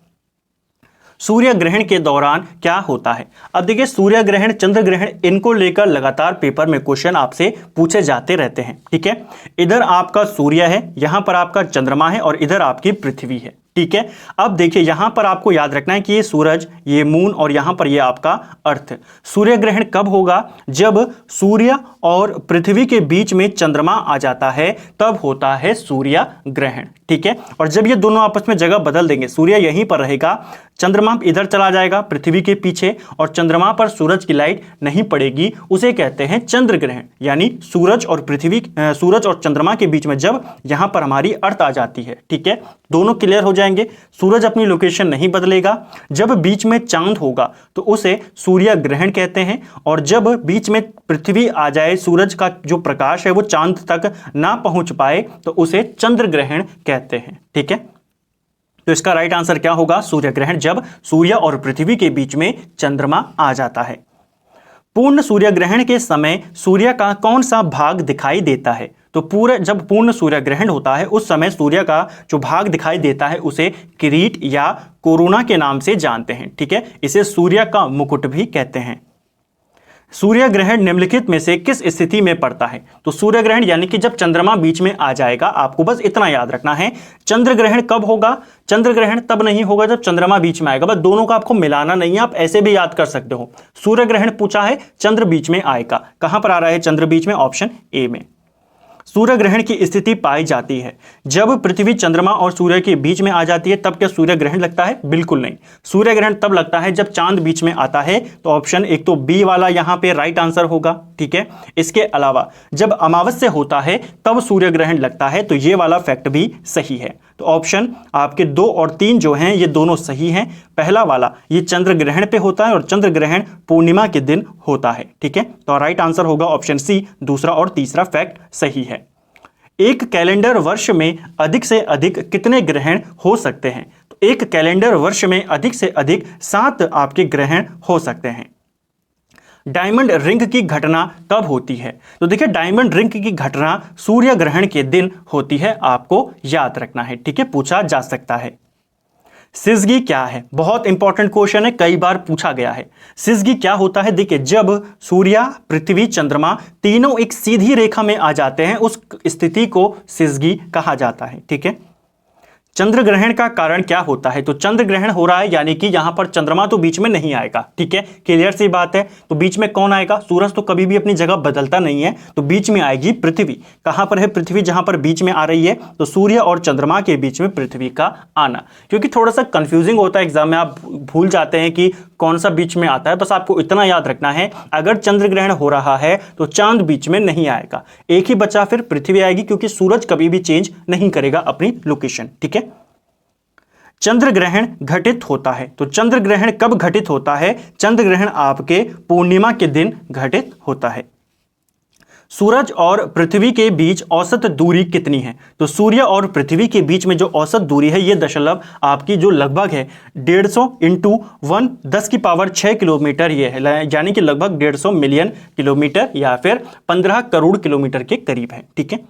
Speaker 1: सूर्य ग्रहण के दौरान क्या होता है? अब देखिए सूर्य ग्रहण, चंद्र ग्रहण, इनको लेकर लगातार पेपर में क्वेश्चन आपसे पूछे जाते रहते हैं, ठीक है। इधर आपका सूर्य है, यहां पर आपका चंद्रमा है और इधर आपकी पृथ्वी है, ठीक है। अब देखिए यहां पर आपको याद रखना है कि ये सूरज, ये मून और यहां पर ये आपका अर्थ। सूर्य ग्रहण कब होगा? जब सूर्य और पृथ्वी के बीच में चंद्रमा आ जाता है तब होता है सूर्य ग्रहण, ठीक है। और जब ये दोनों आपस में जगह बदल देंगे, सूर्य यहीं पर रहेगा, चंद्रमा इधर चला जाएगा पृथ्वी के पीछे और चंद्रमा पर सूरज की लाइट नहीं पड़ेगी, उसे कहते हैं चंद्र ग्रहण। यानी सूरज और पृथ्वी, सूरज और चंद्रमा के बीच में जब यहां पर हमारी अर्थ आ जाती है, ठीक है, दोनों क्लियर हो जाएंगे। सूरज अपनी लोकेशन नहीं बदलेगा। जब बीच में चांद होगा तो उसे सूर्य ग्रहण कहते हैं, और जब बीच में पृथ्वी आ जाए, सूरज का जो प्रकाश है वो चांद तक ना पहुंच पाए, तो उसे चंद्र ग्रहण कहते हैं, ठीक है। तो इसका राइट आंसर क्या होगा? सूर्य ग्रहण, जब सूर्य और पृथ्वी के बीच में चंद्रमा आ जाता है। पूर्ण सूर्य ग्रहण के समय सूर्य का कौन सा भाग दिखाई देता है? तो पूरे जब पूर्ण सूर्य ग्रहण होता है उस समय सूर्य का जो भाग दिखाई देता है उसे किरीट या कोरोना के नाम से जानते हैं। ठीक है, इसे सूर्य का मुकुट भी कहते हैं। सूर्य ग्रहण निम्नलिखित में से किस स्थिति में पड़ता है? तो सूर्य ग्रहण यानी कि जब चंद्रमा बीच में आ जाएगा। आपको बस इतना याद रखना है। चंद्र ग्रहण कब होगा? चंद्र ग्रहण तब नहीं होगा जब चंद्रमा बीच में आएगा। बस दोनों का आपको मिलाना नहीं है, आप ऐसे भी याद कर सकते हो। सूर्य ग्रहण पूछा है, चंद्र बीच में आएगा। कहां पर आ रहा है चंद्र बीच में? ऑप्शन ए में। सूर्य ग्रहण की स्थिति पाई जाती है जब पृथ्वी चंद्रमा और सूर्य के बीच में आ जाती है, तब क्या सूर्य ग्रहण लगता है? बिल्कुल नहीं। सूर्य ग्रहण तब लगता है जब चांद बीच में आता है। तो ऑप्शन एक तो बी वाला यहां पे राइट आंसर होगा। ठीक है, इसके अलावा जब अमावस्या होता है तब सूर्य ग्रहण लगता है, तो ये वाला फैक्ट भी सही है। तो ऑप्शन आपके 2 और 3 जो हैं ये दोनों सही हैं। पहला वाला ये चंद्र ग्रहण पे होता है और चंद्र ग्रहण पूर्णिमा के दिन होता है। ठीक है, तो राइट आंसर होगा ऑप्शन सी। दूसरा और तीसरा फैक्ट सही है। एक कैलेंडर वर्ष में अधिक से अधिक कितने ग्रहण हो सकते हैं? तो एक कैलेंडर वर्ष में अधिक से अधिक 7 आपके ग्रहण हो सकते हैं। डायमंड रिंग की घटना कब होती है? तो देखिए, डायमंड रिंग की घटना सूर्य ग्रहण के दिन होती है, आपको याद रखना है। ठीक है, पूछा जा सकता है। सिजगी क्या है? बहुत इंपॉर्टेंट क्वेश्चन है, कई बार पूछा गया है। सिजगी क्या होता है? देखिए, जब सूर्य, पृथ्वी, चंद्रमा तीनों एक सीधी रेखा में आ जाते हैं उस स्थिति को सिजगी कहा जाता है। ठीक है, चंद्र ग्रहण का कारण क्या होता है? तो चंद्र ग्रहण हो रहा है यानी कि यहां पर चंद्रमा तो बीच में नहीं आएगा। ठीक है, क्लियर सी बात है। तो बीच में कौन आएगा? सूरज तो कभी भी अपनी जगह बदलता नहीं है, तो बीच में आएगी पृथ्वी। कहां पर है पृथ्वी? जहां पर बीच में आ रही है, तो सूर्य और चंद्रमा के बीच में पृथ्वी का आना। क्योंकि थोड़ा सा कंफ्यूजिंग होता है एग्जाम में, आप भूल जाते हैं कि कौन सा बीच में आता है। बस आपको इतना याद रखना है, अगर चंद्र ग्रहण हो रहा है तो चांद बीच में नहीं आएगा, एक ही बचा फिर पृथ्वी आएगी, क्योंकि सूरज कभी भी चेंज नहीं करेगा अपनी लोकेशन। ठीक है, चंद्र ग्रहण घटित होता है, तो चंद्र ग्रहण कब घटित होता है? चंद्र ग्रहण आपके पूर्णिमा के दिन घटित होता है। सूरज और पृथ्वी के बीच औसत दूरी कितनी है? तो सूर्य और पृथ्वी के बीच में जो औसत दूरी है ये दशमलव आपकी जो लगभग है 150 इंटू 1 10⁶ किलोमीटर ये है, यानी कि लगभग 150 मिलियन किलोमीटर या फिर 15 करोड़ किलोमीटर के करीब है। ठीक है,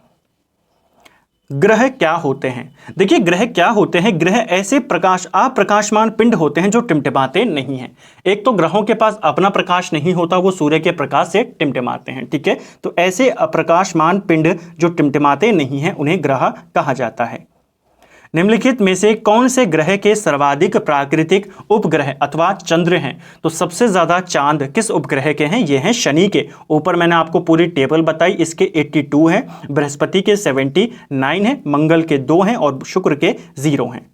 Speaker 1: ग्रह क्या होते हैं? देखिए, ग्रह क्या होते हैं? ग्रह ऐसे अप्रकाशमान पिंड होते हैं जो टिमटिमाते नहीं हैं। एक तो ग्रहों के पास अपना प्रकाश नहीं होता, वो सूर्य के प्रकाश से टिमटिमाते हैं। ठीक है, तो ऐसे अप्रकाशमान पिंड जो टिमटिमाते नहीं हैं उन्हें ग्रह कहा जाता है। निम्नलिखित में से कौन से ग्रह के सर्वाधिक प्राकृतिक उपग्रह अथवा चंद्र हैं? तो सबसे ज्यादा चांद किस उपग्रह के हैं? ये हैं शनि के। ऊपर मैंने आपको पूरी टेबल बताई, इसके 82 हैं, बृहस्पति के 79 हैं, मंगल के 2 हैं और शुक्र के 0 हैं।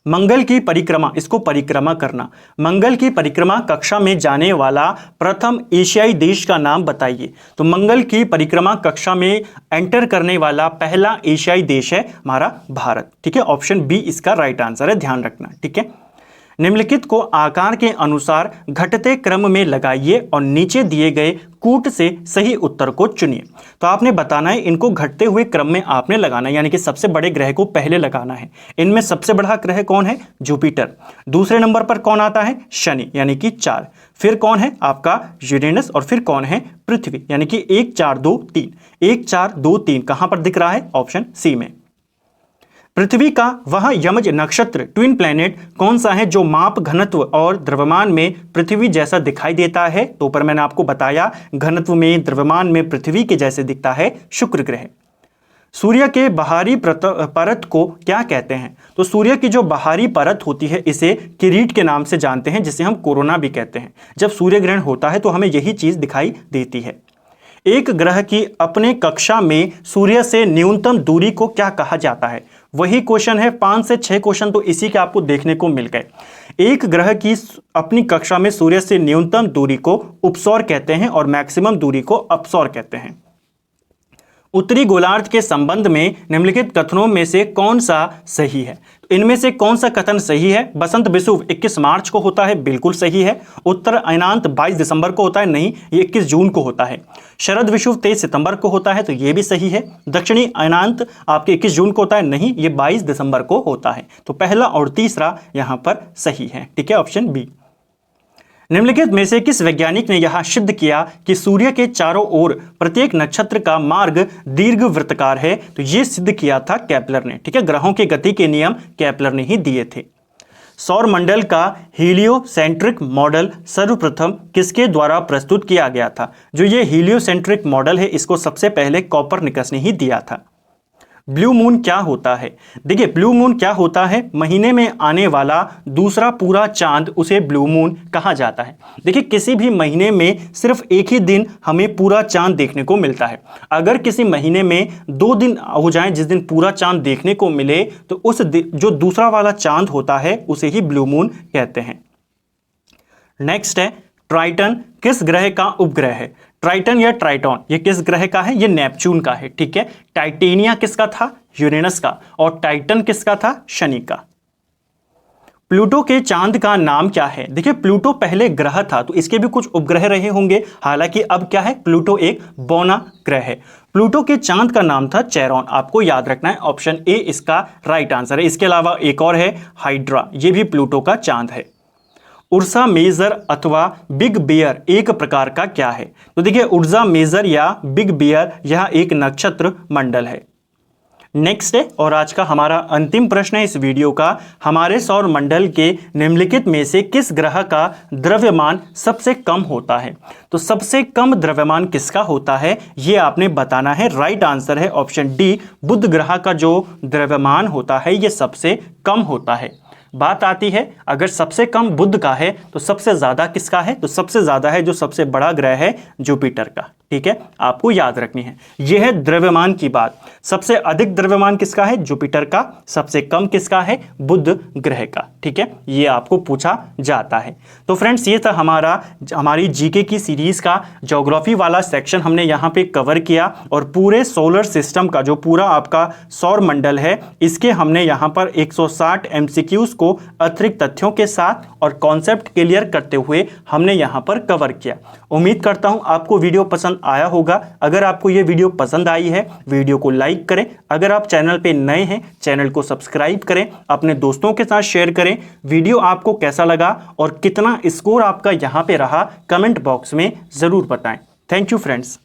Speaker 1: मंगल की परिक्रमा, इसको परिक्रमा करना, मंगल की परिक्रमा कक्षा में जाने वाला प्रथम एशियाई देश का नाम बताइए। तो मंगल की परिक्रमा कक्षा में एंटर करने वाला पहला एशियाई देश है हमारा भारत। ठीक है, ऑप्शन बी इसका राइट आंसर है, ध्यान रखना। ठीक है, निम्नलिखित को आकार के अनुसार घटते क्रम में लगाइए और नीचे दिए गए कूट से सही उत्तर को चुनिए। तो आपने बताना है, इनको घटते हुए क्रम में आपने लगाना है, यानी कि सबसे बड़े ग्रह को पहले लगाना है। इनमें सबसे बड़ा ग्रह कौन है? जुपिटर। दूसरे नंबर पर कौन आता है? शनि, यानी कि 4। फिर कौन है आपका? यूरेनस। और फिर कौन है? पृथ्वी, यानी कि 1 4 2 3। 1 4 2 3 कहां पर दिख रहा है? ऑप्शन सी में। पृथ्वी का वह यमज नक्षत्र ट्विन प्लैनेट कौन सा है जो माप, घनत्व और द्रव्यमान में पृथ्वी जैसा दिखाई देता है? तो ऊपर मैंने आपको बताया, घनत्व में, द्रव्यमान में पृथ्वी के जैसे दिखता है शुक्र ग्रह। सूर्य के बाहरी परत को क्या कहते हैं? तो सूर्य की जो बाहरी परत होती है इसे किरीट के नाम से जानते हैं, जिसे हम कोरोना भी कहते हैं। जब सूर्य ग्रहण होता है तो हमें यही चीज दिखाई देती है। एक ग्रह की अपने कक्षा में सूर्य से न्यूनतम दूरी को क्या कहा जाता है? वही क्वेश्चन है, 5 से 6 क्वेश्चन तो इसी के आपको देखने को मिल गए। एक ग्रह की अपनी कक्षा में सूर्य से न्यूनतम दूरी को उपसौर कहते हैं और मैक्सिमम दूरी को अपसौर कहते हैं। उत्तरी गोलार्ध के संबंध में निम्नलिखित कथनों में से कौन सा सही है? तो इनमें से कौन सा कथन सही है? बसंत विषुव 21 मार्च को होता है, बिल्कुल सही है। उत्तर अयनांत 22 दिसंबर को होता है, नहीं, ये 21 जून को होता है। शरद विषुव 23 सितंबर को होता है, तो ये भी सही है। दक्षिणी अयनांत आपके 21 जून को होता है, नहीं, ये 22 दिसंबर को होता है। तो पहला और तीसरा यहां पर सही है। ठीक है, ऑप्शन बी। निम्नलिखित में से किस वैज्ञानिक ने यह सिद्ध किया कि सूर्य के चारों ओर प्रत्येक नक्षत्र का मार्ग दीर्घवृत्ताकार है? तो ये सिद्ध किया था केपलर ने। ठीक है, ग्रहों की गति के नियम केपलर ने ही दिए थे। सौर मंडल का हीलियोसेंट्रिक मॉडल सर्वप्रथम किसके द्वारा प्रस्तुत किया गया था? जो ये हीलियोसेंट्रिक मॉडल है इसको सबसे पहले कोपरनिकस ने ही दिया था। ब्लू मून क्या होता है? देखिए, ब्लू मून क्या होता है? महीने में आने वाला दूसरा पूरा चांद, उसे ब्लू मून कहा जाता है। देखिए, किसी भी महीने में सिर्फ एक ही दिन हमें पूरा चांद देखने को मिलता है। अगर किसी महीने में 2 दिन हो जाएं जिस दिन पूरा चांद देखने को मिले, तो उस जो दूसरा वाला चांद होता है उसे ही ब्लू मून कहते हैं। नेक्स्ट है, ट्राइटन किस ग्रह का उपग्रह है? ट्राइटन या ट्राइटॉन ये किस ग्रह का है? ये नेपच्यून का है। ठीक है, टाइटेनिया किसका था? यूरेनस का। और टाइटन किसका था? शनि का। प्लूटो के चांद का नाम क्या है? देखिए, प्लूटो पहले ग्रह था तो इसके भी कुछ उपग्रह रहे होंगे, हालांकि अब क्या है, प्लूटो एक बौना ग्रह है। प्लूटो के चांद का नाम था चेरॉन। आपको याद रखना है, ऑप्शन ए इसका राइट आंसर है। इसके अलावा एक और है हाइड्रा, ये भी प्लूटो का चांद है। उर्सा मेजर अथवा बिग बियर एक प्रकार का क्या है? तो देखिए, उर्सा मेजर या बिग बियर यह एक नक्षत्र मंडल है। नेक्स्ट है, और आज का हमारा अंतिम प्रश्न है इस वीडियो का, हमारे सौर मंडल के निम्नलिखित में से किस ग्रह का द्रव्यमान सबसे कम होता है? तो सबसे कम द्रव्यमान किसका होता है ये आपने बताना है। राइट आंसर है ऑप्शन डी, बुध ग्रह का जो द्रव्यमान होता है ये सबसे कम होता है। बात आती है, अगर सबसे कम बुध का है तो सबसे ज्यादा किसका है? तो सबसे ज्यादा है जो सबसे बड़ा ग्रह है जुपिटर का। ठीक है, आपको याद रखनी है। यह है द्रव्यमान की बात। सबसे अधिक द्रव्यमान किसका है? जुपिटर का। सबसे कम किसका है? बुध ग्रह का। ठीक है, ये आपको पूछा जाता है। तो फ्रेंड्स, ये था हमारी जीके की सीरीज का ज्योग्राफी वाला सेक्शन हमने यहाँ पे कवर किया, और पूरे सोलर सिस्टम का जो पूरा आपका सौर मंडल है इसके हमने यहाँ पर 160 एमसीक्यूज को अतिरिक्त तथ्यों के साथ और कॉन्सेप्ट क्लियर करते हुए हमने यहाँ पर कवर किया। उम्मीद करता हूँ आपको वीडियो पसंद आया होगा। अगर आपको ये वीडियो पसंद आई है, वीडियो को लाइक करें। अगर आप चैनल पे नए हैं, चैनल को सब्सक्राइब करें, अपने दोस्तों के साथ शेयर करें। वीडियो आपको कैसा लगा और कितना स्कोर आपका यहाँ पे रहा, कमेंट बॉक्स में जरूर बताएं। Thank you friends.